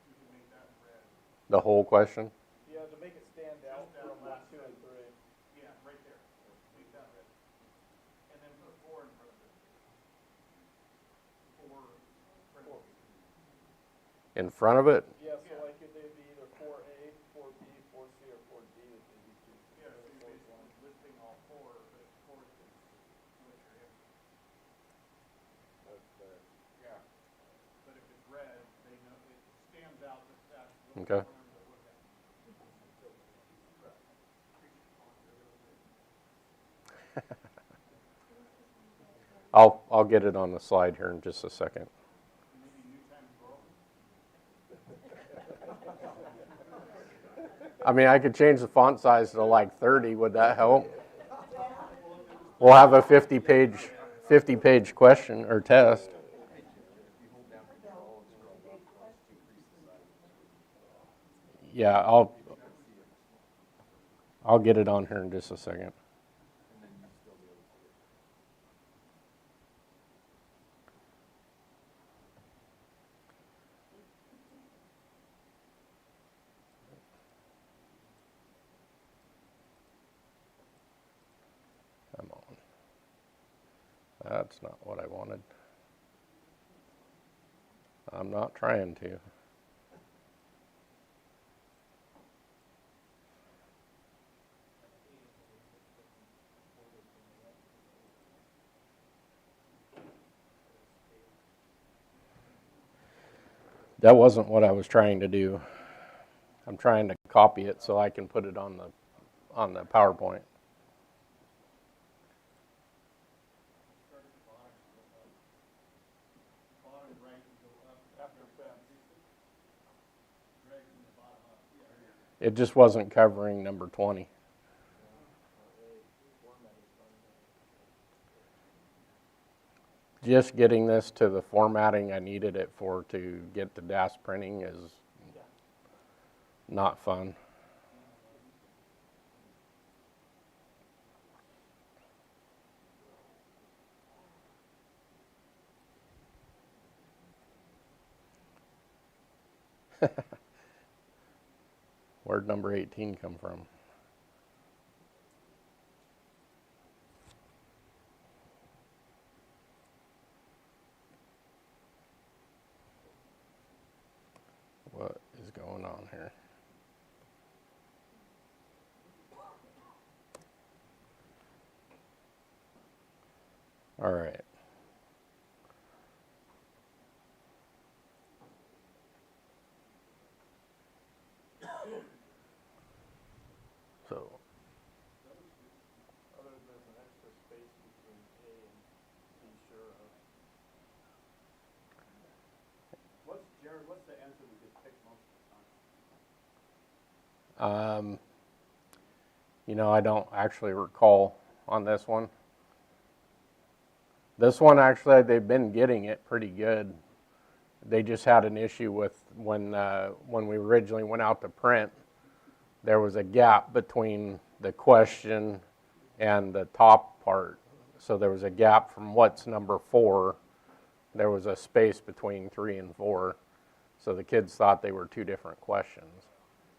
You can make that red. The whole question? Yeah, to make it stand out Just that from last 2 and sentence. 3. Yeah, right there. Make that red. And then put 4 in front of it. 4 parentheses. In front of it? Yeah, so like they'd be either 4A, 4B, 4C, or 4D if they do choose. Yeah, so you're basically listing all 4, but 4th is what you're in. That's fair. Yeah. But if it's red, they know, it stands out that that's what Okay. we're going to look at. Correct. I'll get it on the slide here in just a second. Maybe new times roll. I mean, I could change the font size to like 30. Would that help? We'll have a 50-page question or test. Yeah, I'll get it on here in just a second. Come on. That's not what I wanted. I'm not trying to. That wasn't what I was trying to do. I'm trying to copy it so I can put it on the PowerPoint. Start at the bottom and go up. Bottom right and go up. After fence. Drag from the bottom up. It just wasn't covering number 20. Just getting this to the formatting I needed it for to get to DAS printing is not fun. Where'd number 18 come from? What is going on here? All right. Um, I don't actually recall on this one. This one, actually, they've been getting it pretty good. They just had an issue with when we originally went out to print, there was a gap between the question and the top part. So there was a gap from what's number 4. There was a space between 3 and 4. So the kids thought they were 2 different questions.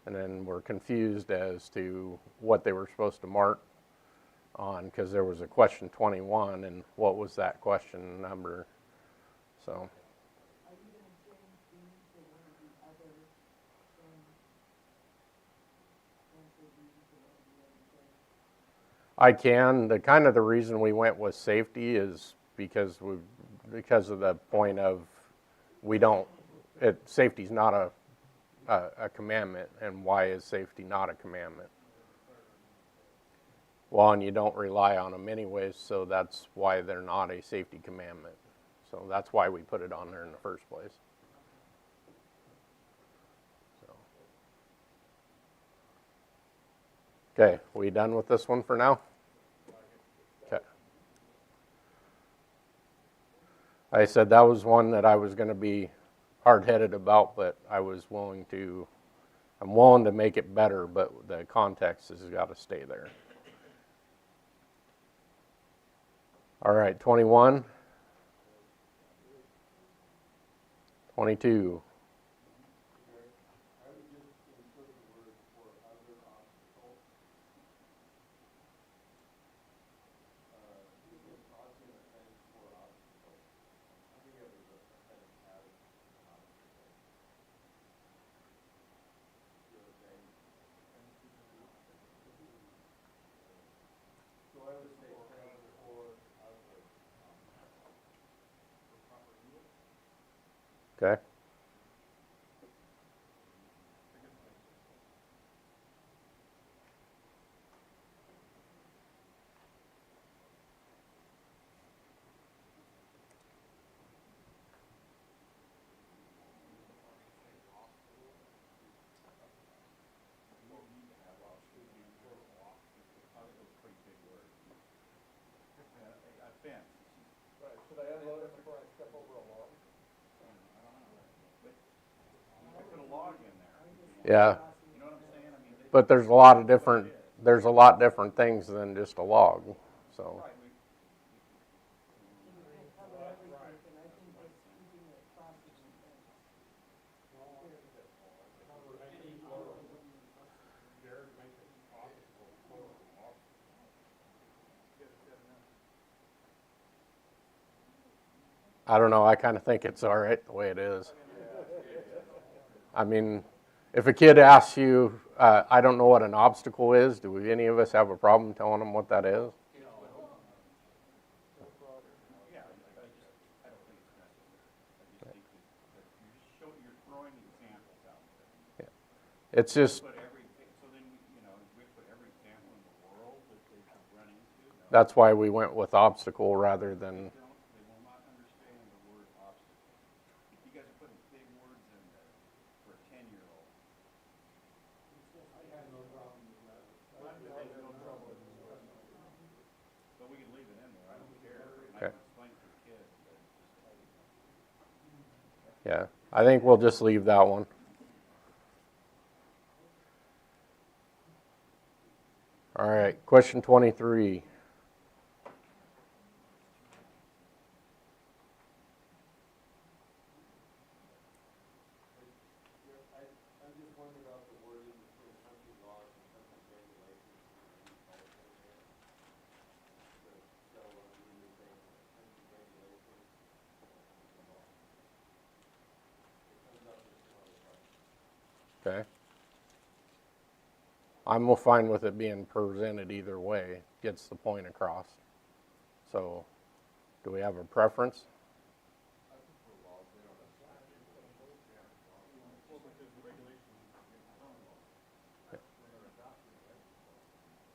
And then were confused as to what they were supposed to mark on, because there was a question 21 and what was that question number. So Are you gonna change these to one of the other, answer these to one of the other things? I can. The reason we went with safety is because of the point of safety's not a commandment, and why is safety not a commandment? Well, and you don't rely on them anyways, so that's why they're not a safety commandment. So that's why we put it on there in the first place. So. Okay, we done with this one for now? Okay. I said that was one that I was going to be hard-headed about, but I'm willing to make it better, but the context has got to stay there. All right, 21, 22. I would just insert the word for other obstacles. Crossing a fence for obstacles. I think it was a fence as an obstacle. You know what I'm saying? So I would say fence for other obstacles. Okay. A fence. Right, should I unload it before I step over a log? You put a log in there. Yeah. You know what I'm saying? I mean, But there's a lot different things than just a log. So. right, You can't cover everything, and I think just keeping it crossing the fence. Jared, make it obstacle, plural, obstacle. I don't know. I kind of think it's all right the way it is. I mean, if a kid asks you, I don't know what an obstacle is, do any of us have a problem telling them what that is? yeah, I don't think it's necessary. I just think that you're throwing examples out there. It's just, So then, we put every example in the world that they could run into. No, that's why we went with obstacle rather than, they will not understand the word obstacle. If you guys are putting big words in there for a 10-year-old. I had no problem with that. But we can leave it in there, I don't care. And I Okay. can explain to the kids that yeah. I think we'll just leave that one. All right, question 23. I'm just wondering about the wording between country laws and country regulations. So, when you're saying country regulations, country law. It comes up in some other parts. Okay. I'm fine with it being presented either way, gets the point across. So, do we have a preference?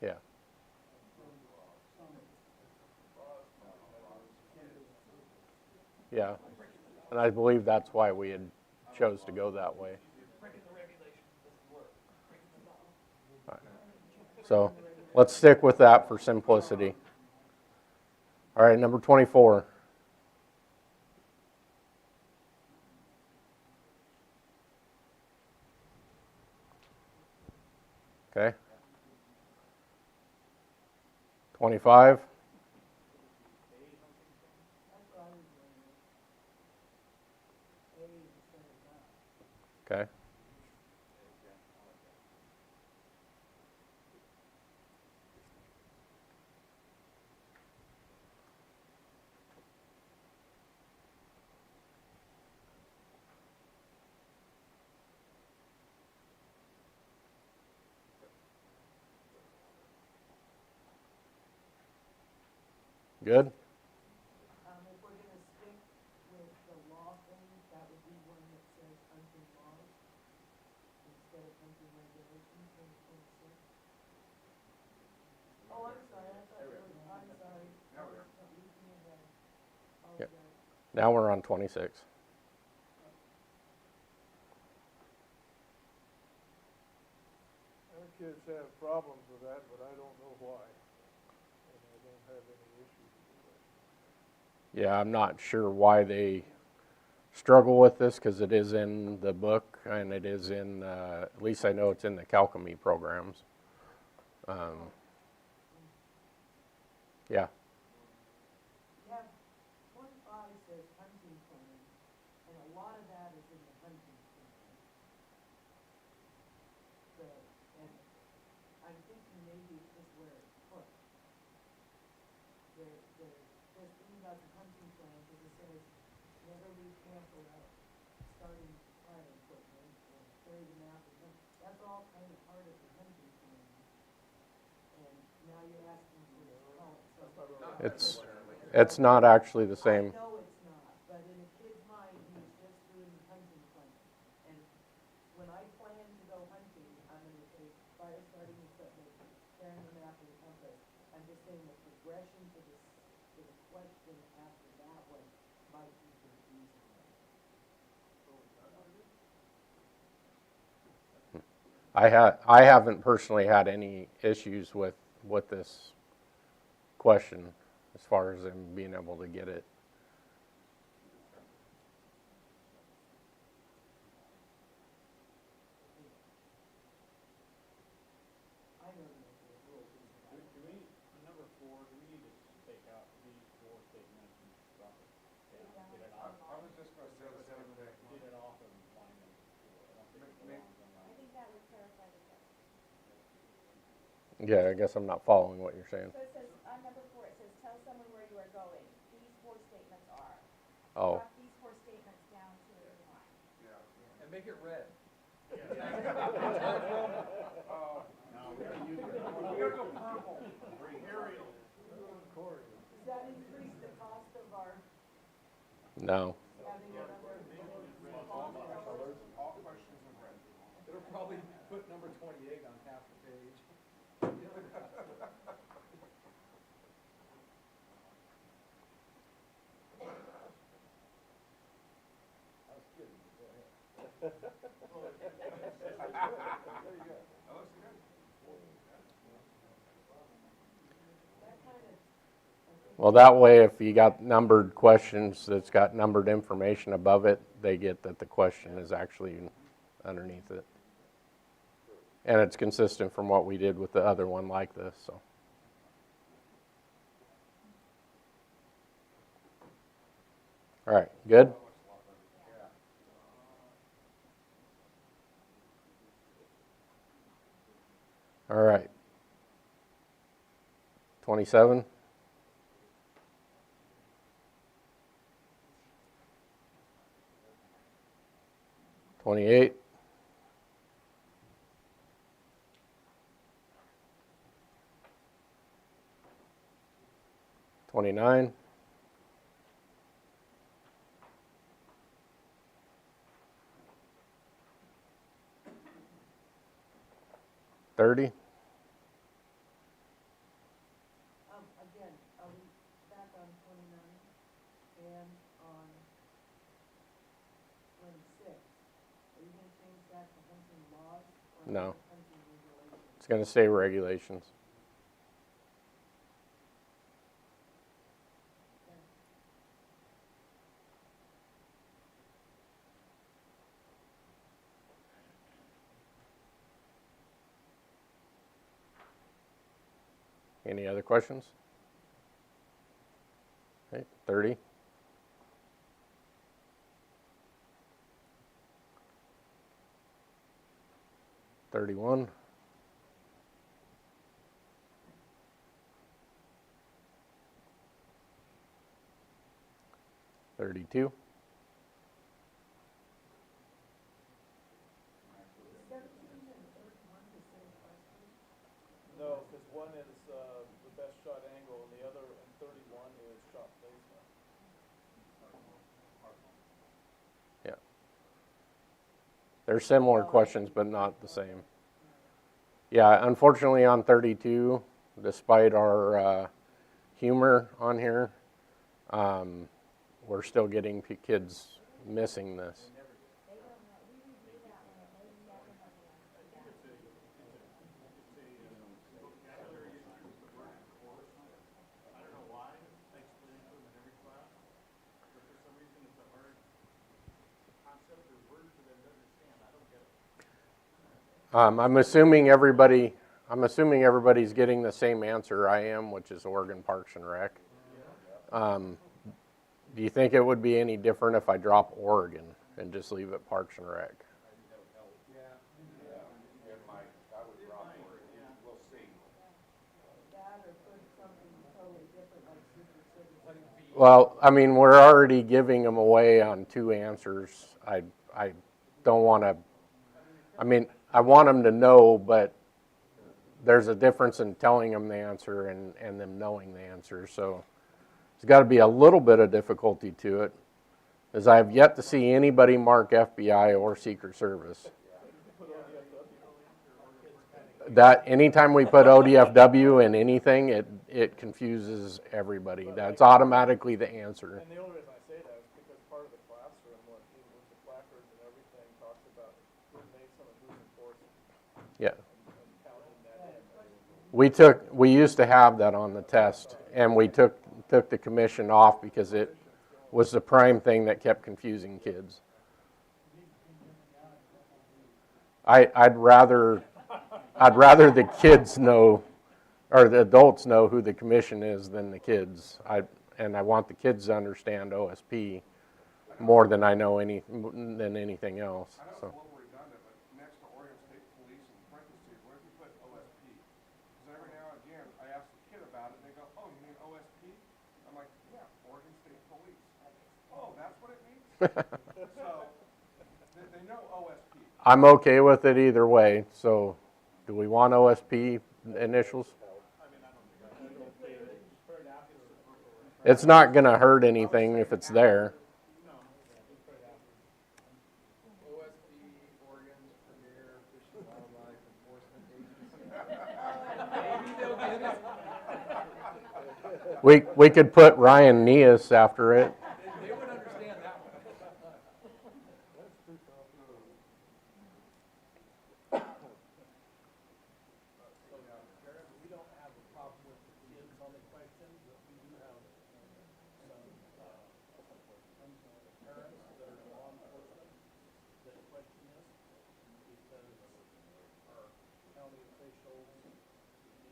Yeah. Yeah. And I believe that's why we had chose to go that way. Breaking the regulations doesn't work. Breaking the law. So let's stick with that for simplicity. All right, number 24. Okay. 25. That's what I was wondering. A instead of that. Okay. Good. If we're gonna stick with the law thing, that would be one that says hunting laws instead of hunting regulations in 26. Oh, I'm sorry, I thought you were, I'm sorry. I was looking ahead. Yep. Apologize. Now we're on 26. Our kids have problems with that, but I don't know why. And I don't have any issues with it. Yeah, I'm not sure why they struggle with this because it is in the book and it is in, at least I know it's in the Calcumi programs. Yeah. You have 25 says hunting plan, and a lot of that is in the hunting plan. And I'm thinking maybe it's just where it's put. This thing about the hunting plan, because it says, never leave camp without starting fire equipment, or carry the map, and that's all kind of part of the hunting plan. And now you're asking for this call, so. It's not actually the same. I know it's not, but in a kid's mind, he's just doing the hunting plan. And when I plan to go hunting, I'm gonna take fire starting equipment, carrying the map and the compass. I'm just saying the progression to the question after that one might be confusing. I haven't personally had any issues with this question as far as them being able to get it. I don't know if the rules is Do we, on number 4, do we need to take out these 4 statements and drop it down? Get it off? I was just gonna say the same thing. Get it off of line number 4. I don't think it belongs on I line. think that would clarify the question. Yeah, I guess I'm not following what you're saying. So it says, on number 4, it says, tell someone where you are going. These 4 statements are. Oh, Drop these 4 statements down to a new line. Yeah. And make it red. No, we gotta use it. We're gonna go purple. Arial. Does that increase the cost of our no. having another? All questions are red. It'll probably put number 28 on half the page. I was kidding, go ahead. That looks good. Well, that way, if you got numbered questions that's got numbered information above it, they get that the question is actually underneath it. And it's consistent from what we did with the other one like this, so. All right, good? All right. 27. $28. 29. 30. Again, are we back on 29 and on 26? Are you gonna change that to hunting laws or No. hunting regulations? It's going to say regulations. Any other questions? Okay, 30. 31. 32. No, because one is, the best shot angle and the other, and 31 is shot placement. Yeah. They're similar questions, but not the same. Yeah, unfortunately on 32, despite our humor on here, we're still getting kids missing this. I don't know why, I explain it to them in every class, but for some reason it's a hard concept or word for them to understand. I don't get it. I'm assuming everybody's getting the same answer I am, which is Oregon Parks and Rec. Do you think it would be any different if I drop Oregon and just leave it Parks and Rec? It might, I would drop Oregon, we'll see. That or put something totally different like Sister City. Well, I mean, we're already giving them away on 2 answers. I don't want to, I mean, I want them to know, but there's a difference in telling them the answer and them knowing the answer. So there's got to be a little bit of difficulty to it, as I have yet to see anybody mark FBI or Secret Service. That anytime we put ODFW in anything, it confuses everybody. That's automatically the answer. And the only reason I say that is because part of the classroom, with the placards and everything, talks about who made some of who's enforced. Yeah. And counting that in. We used to have that on the test, and we took the commission off because it was the prime thing that kept confusing kids. I'd rather the kids know, or the adults know who the commission is than the kids. I want the kids to understand OSP more than I know than anything else. I know it's a So. little redundant, but next to Oregon State Police in parentheses, what if you put OSP? Because every now and again, I ask the kid about it, and they go, "Oh, you mean OSP?" I'm like, "Yeah, Oregon State Police." Oh, that's what it means? So, they know OSP. I'm okay with it either way. So, do we want OSP initials? It's not going to hurt anything if it's there. OSP, Oregon's premier fish and wildlife enforcement agency. We could put Ryan Neas after it. They would understand that one. We don't have a problem with the kids on the questions, but we do have some parents that are law enforcement that question this because our county officials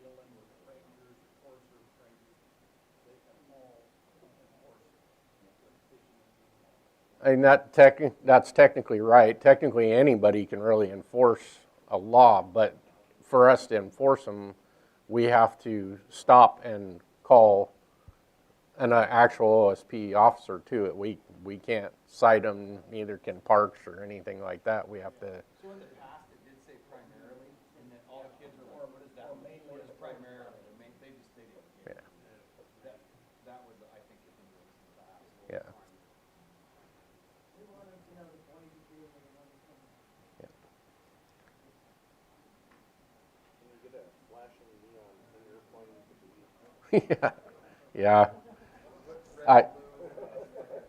dealing with strangers, or strangers, they can all enforce fishing. And that's technically right. Technically, anybody can really enforce a law, but for us to enforce them, we have to stop and call an actual OSP officer to it. We can't cite them, neither can Parks or anything like that. We have to. So in the past, it did say primarily, and then all kids are like, what does that mean? What is primarily? They just didn't get it. That was, I think, the hindrance in the past. Yeah. We wanted to know the point of view of another thing. Can you get a flashing neon finger pointing to the Yeah. Yeah.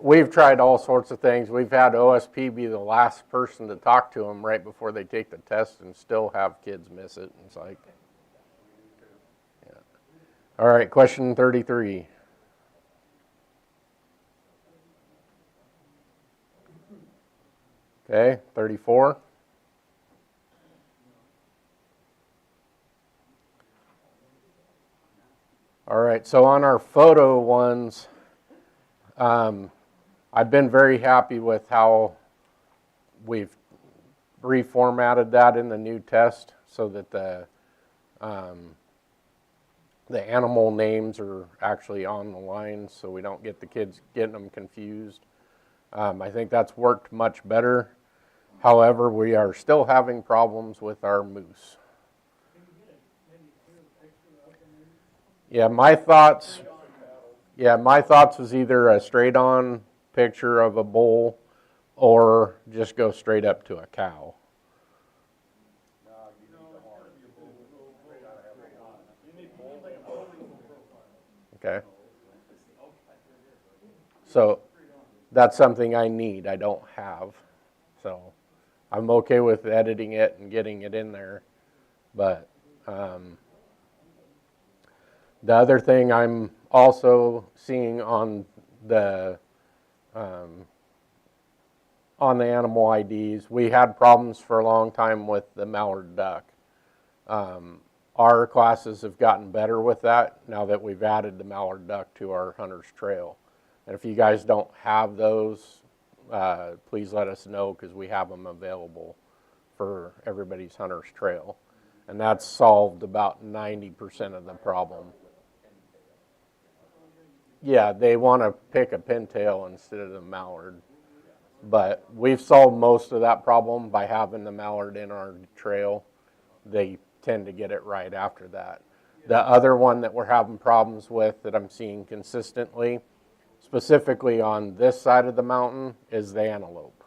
we've tried all sorts of things. We've had OSP be the last person to talk to them right before they take the test and still have kids miss it. It's like, yeah. All right, question 33. Okay, 34. All right, so on our photo ones, I've been very happy with how we've reformatted that in the new test so that the animal names are actually on the lines so we don't get the kids getting them confused. I think that's worked much better. However, we are still having problems with our moose. Yeah, my thoughts was either a straight-on picture of a bull or just go straight up to a cow. Okay. So that's something I need. I don't have. So I'm okay with editing it and getting it in there. But the other thing I'm also seeing on the animal IDs, we had problems for a long time with the mallard duck. Our classes have gotten better with that now that we've added the mallard duck to our hunter's trail. And if you guys don't have those, please let us know because we have them available for everybody's hunter's trail. And that's solved about 90% of the problem. Yeah, they want to pick a pintail instead of the mallard. But we've solved most of that problem by having the mallard in our trail. They tend to get it right after that. The other one that we're having problems with that I'm seeing consistently, specifically on this side of the mountain, is the antelope.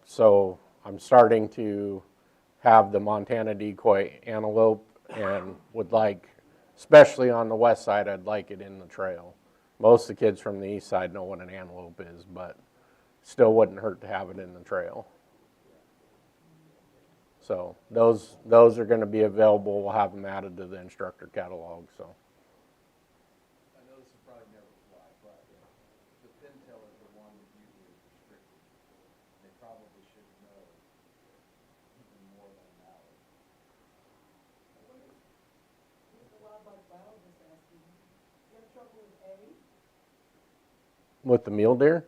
So I'm starting to have the Montana decoy antelope and would like, especially on the west side, I'd like it in the trail. Most of the kids from the east side know what an antelope is, but still wouldn't hurt to have it in the trail. So those are going to be available. We'll have them added to the instructor catalog. So I know this is probably never fly, but the pintail is the one that usually is restricted. They probably should know even more than an mallard. The wildlife biologist asking, you have trouble with A? with the mule deer?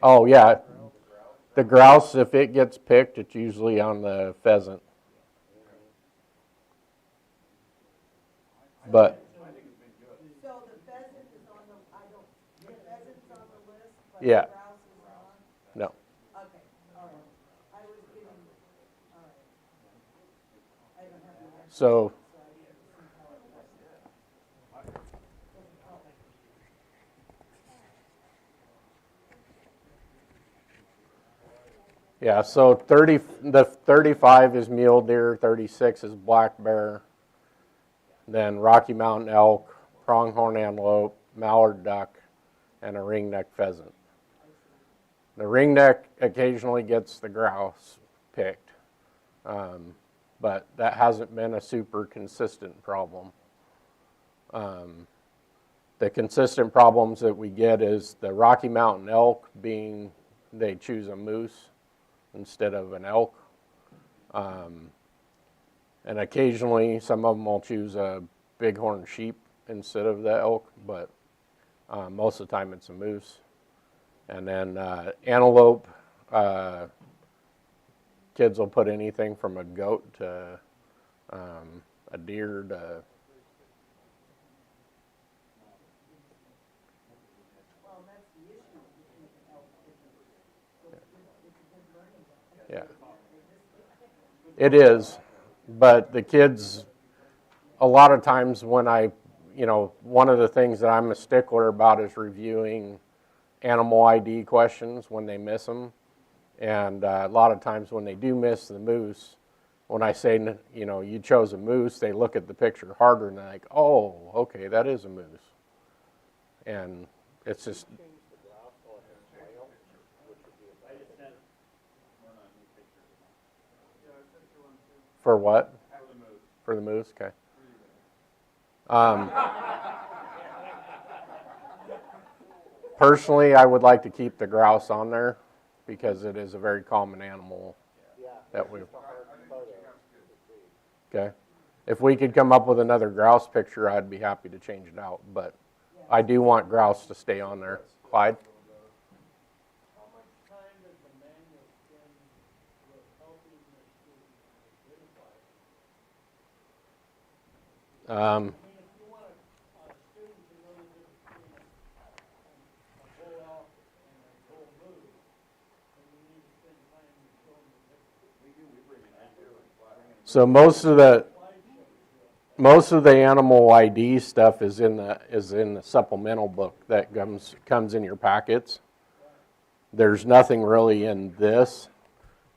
Oh yeah. The grouse, if it gets picked, it's usually on the pheasant. But So the pheasant is on the pheasant's on the list, but yeah, the grouse is on? no. Okay, all right. I was getting, all right. I don't have the answer. So yeah, so 35 is mule deer, 36 is black bear, then Rocky Mountain elk, pronghorn antelope, mallard duck, and a ringneck pheasant. The ringneck occasionally gets the grouse picked, but that hasn't been a super consistent problem. The consistent problems that we get is the Rocky Mountain elk being they choose a moose instead of an elk. And occasionally some of them will choose a bighorn sheep instead of the elk, but most of the time it's a moose. And then antelope, kids will put anything from a goat to a deer to... Well, that's the issue with an elk picking. It's a good learning. Yeah, it is, but the kids, a lot of times when one of the things that I'm a stickler about is reviewing animal ID questions when they miss them, and a lot of times when they do miss the moose, when I say, you chose a moose, they look at the picture harder and they're like, oh, okay, that is a moose. And It's just, I just sent one on new pictures. Yeah, I sent you one too. for what? For the move. For the moose, okay. Personally, I would like to keep the grouse on there because it is a very common animal that we. Okay. If we could come up with another grouse picture, I'd be happy to change it out, but I do want grouse to stay on there. Clyde? How much time does the manual spend with helping the student identify? I mean, if you want a student to know the difference between a bull elk and a bull moose, then you need to spend time to show them the difference. We do, we bring it in. So most of the animal ID stuff is in the supplemental book that comes in your packets. There's nothing really in this.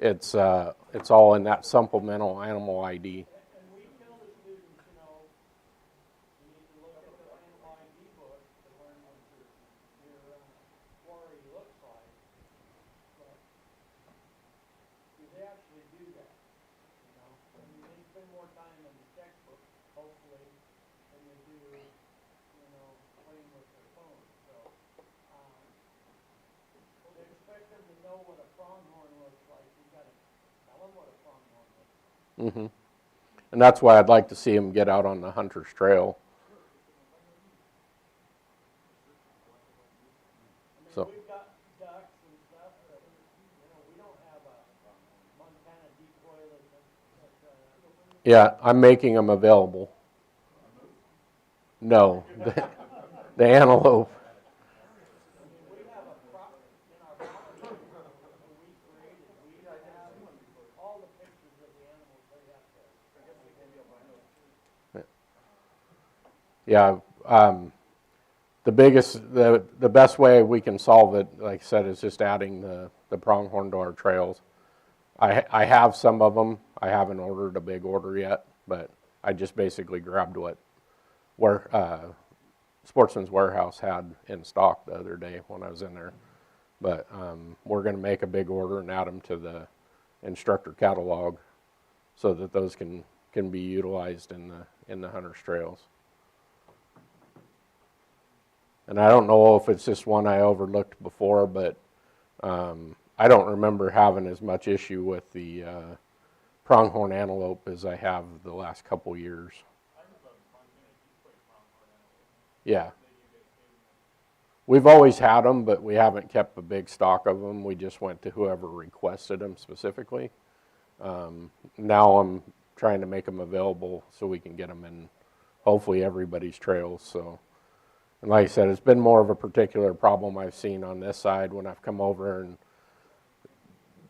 It's all in that supplemental animal ID. And we tell the students, you know, you need to look at the animal ID book to learn what your quarry looks like. But do they actually do that? You know, I mean, they spend more time in the textbook, hopefully, than they do, you know, playing with their phone. So, they expect them to know what a pronghorn looks like. You gotta tell them what a pronghorn looks like. Mm-hmm. And that's why I'd like to see them get out on the hunter's trail. I mean, we've got ducks and stuff, but, you know, we don't have a Montana decoy that Yeah, I'm making them available. No, the antelope. I mean, we have a in our property that we created, we have all the pictures of the animals they have to. I guess we can be albinos. Yeah, the best way we can solve it, like I said, is just adding the pronghorn to our trails. I have some of them. I haven't ordered a big order yet, but I just basically grabbed what Sportsman's Warehouse had in stock the other day when I was in there. But we're going to make a big order and add them to the Instructor catalog so that those can be utilized in the hunter's trails. And I don't know if it's just one I overlooked before, but I don't remember having as much issue with the pronghorn antelope as I have the last couple years. Yeah. We've always had them, but we haven't kept a big stock of them. We just went to whoever requested them specifically. Now I'm trying to make them available so we can get them in hopefully everybody's trails. So, and like I said, it's been more of a particular problem I've seen on this side when I've come over and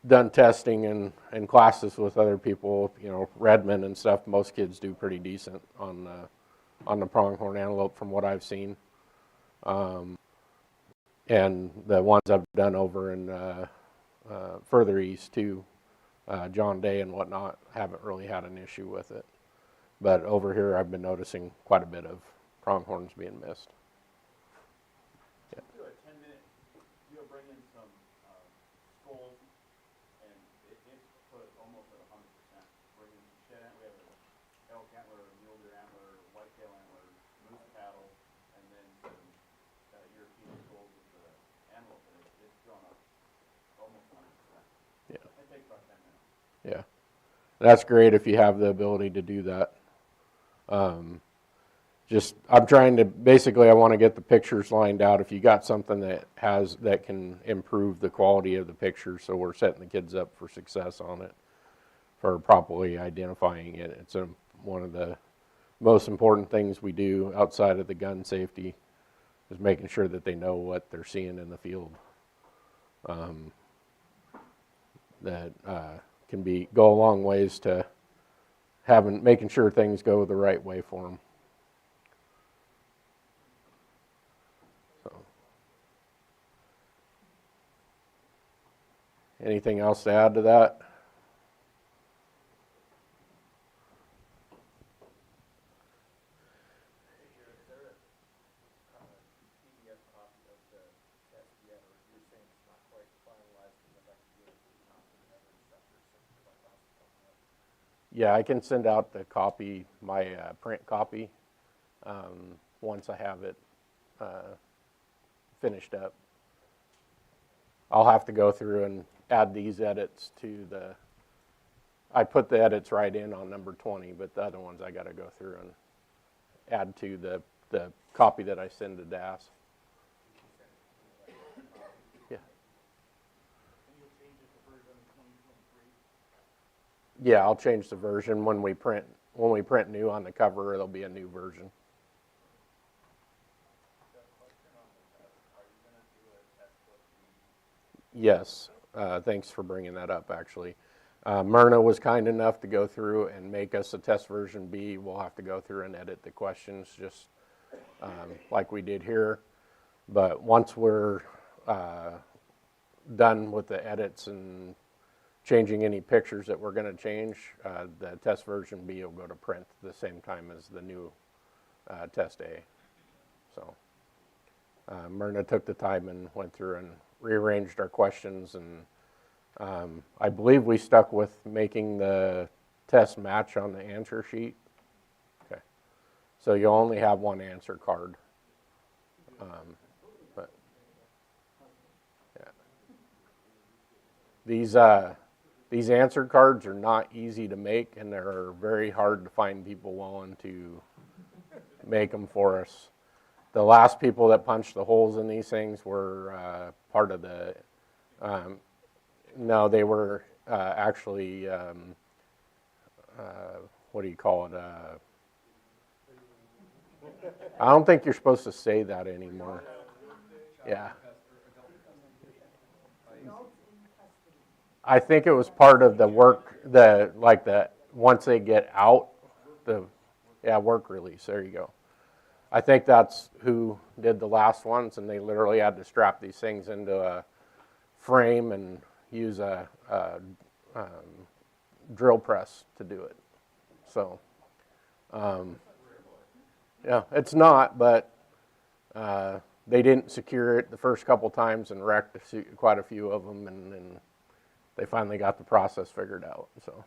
done testing and classes with other people, you know, Redmond and stuff. Most kids do pretty decent on the pronghorn antelope from what I've seen. And the ones I've done over in further east too, John Day and whatnot, haven't really had an issue with it. But over here I've been noticing quite a bit of pronghorns being missed. Yeah. Do a 10-minute, you'll bring in some skulls, and it's put almost at 100%. Bring in some shed antler, we have an elk antler, mule deer antler, whitetail antler, moose paddle, and then some European skulls with the antelope, and it's drawn up almost 100%. Yeah. It takes about 10 minutes. Yeah. That's great if you have the ability to do that. I'm trying to, basically I want to get the pictures lined out. If you got something that can improve the quality of the picture, so we're setting the kids up for success on it, for properly identifying it. It's one of the most important things we do outside of the gun safety, is making sure that they know what they're seeing in the field. That can go a long ways to making sure things go the right way for them. So, anything else to add to that? Is there a PDF copy of the Yeah, I can send out the copy, my print copy, once I have it finished up. I'll have to go through and add these edits to the, I put the edits right in on number 20, but the other ones I got to go through and add to the copy that I send to DAS. Yeah. And you'll change it to version 2023? Yeah, I'll change the version when we print new on the cover. It'll be a new version. Yes, thanks for bringing that up, actually. Myrna was kind enough to go through and make us a test version B. We'll have to go through and edit the questions just like we did here. But once we're done with the edits and changing any pictures that we're going to change, the test version B will go to print the same time as the new test A. So Myrna took the time and went through and rearranged our questions, and I believe we stuck with making the test match on the answer sheet. Okay, so you'll only have one answer card. But yeah, these answer cards are not easy to make, and they're very hard to find people willing to make them for us. The last people that punched the holes in these things were part of the, no, they were actually, what do you call it? I don't think you're supposed to say that anymore. Yeah. I think it was part of the work, once they get out, work release, there you go. I think that's who did the last ones, and they literally had to strap these things into a frame and use a drill press to do it. So, yeah, it's not, but they didn't secure it the first couple times and wrecked quite a few of them, and they finally got the process figured out. So,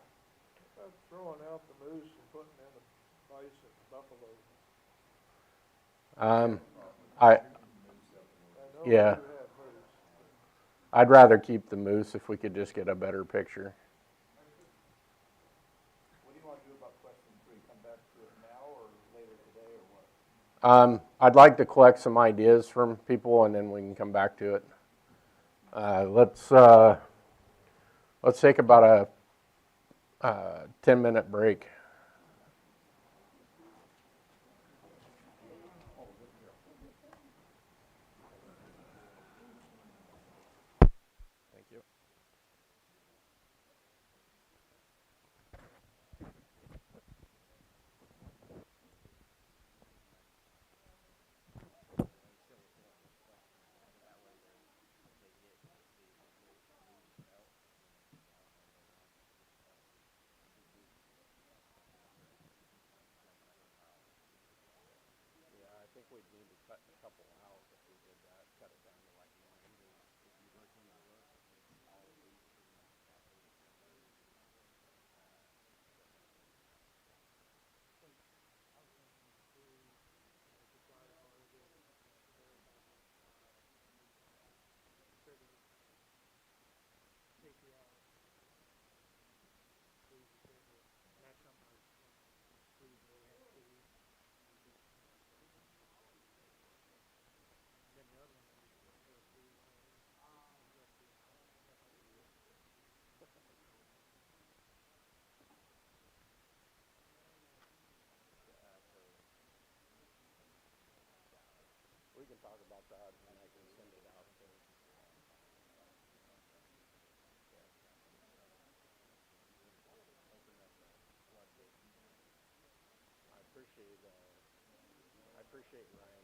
Throwing out the moose and putting in the bison, buffalo. Yeah, I'd rather keep the moose if we could just get a better picture. What do you want to do about question 3? Come back to it now or later today or what? I'd like to collect some ideas from people, and then we can come back to it. Let's take about a 10-minute break. Thank you. I think we'd need to cut a couple out if we did that, cut it down to like 9, or if you work on the roof, it's all 8 pretty much. We can talk about that, and I can send it out to. I appreciate Ryan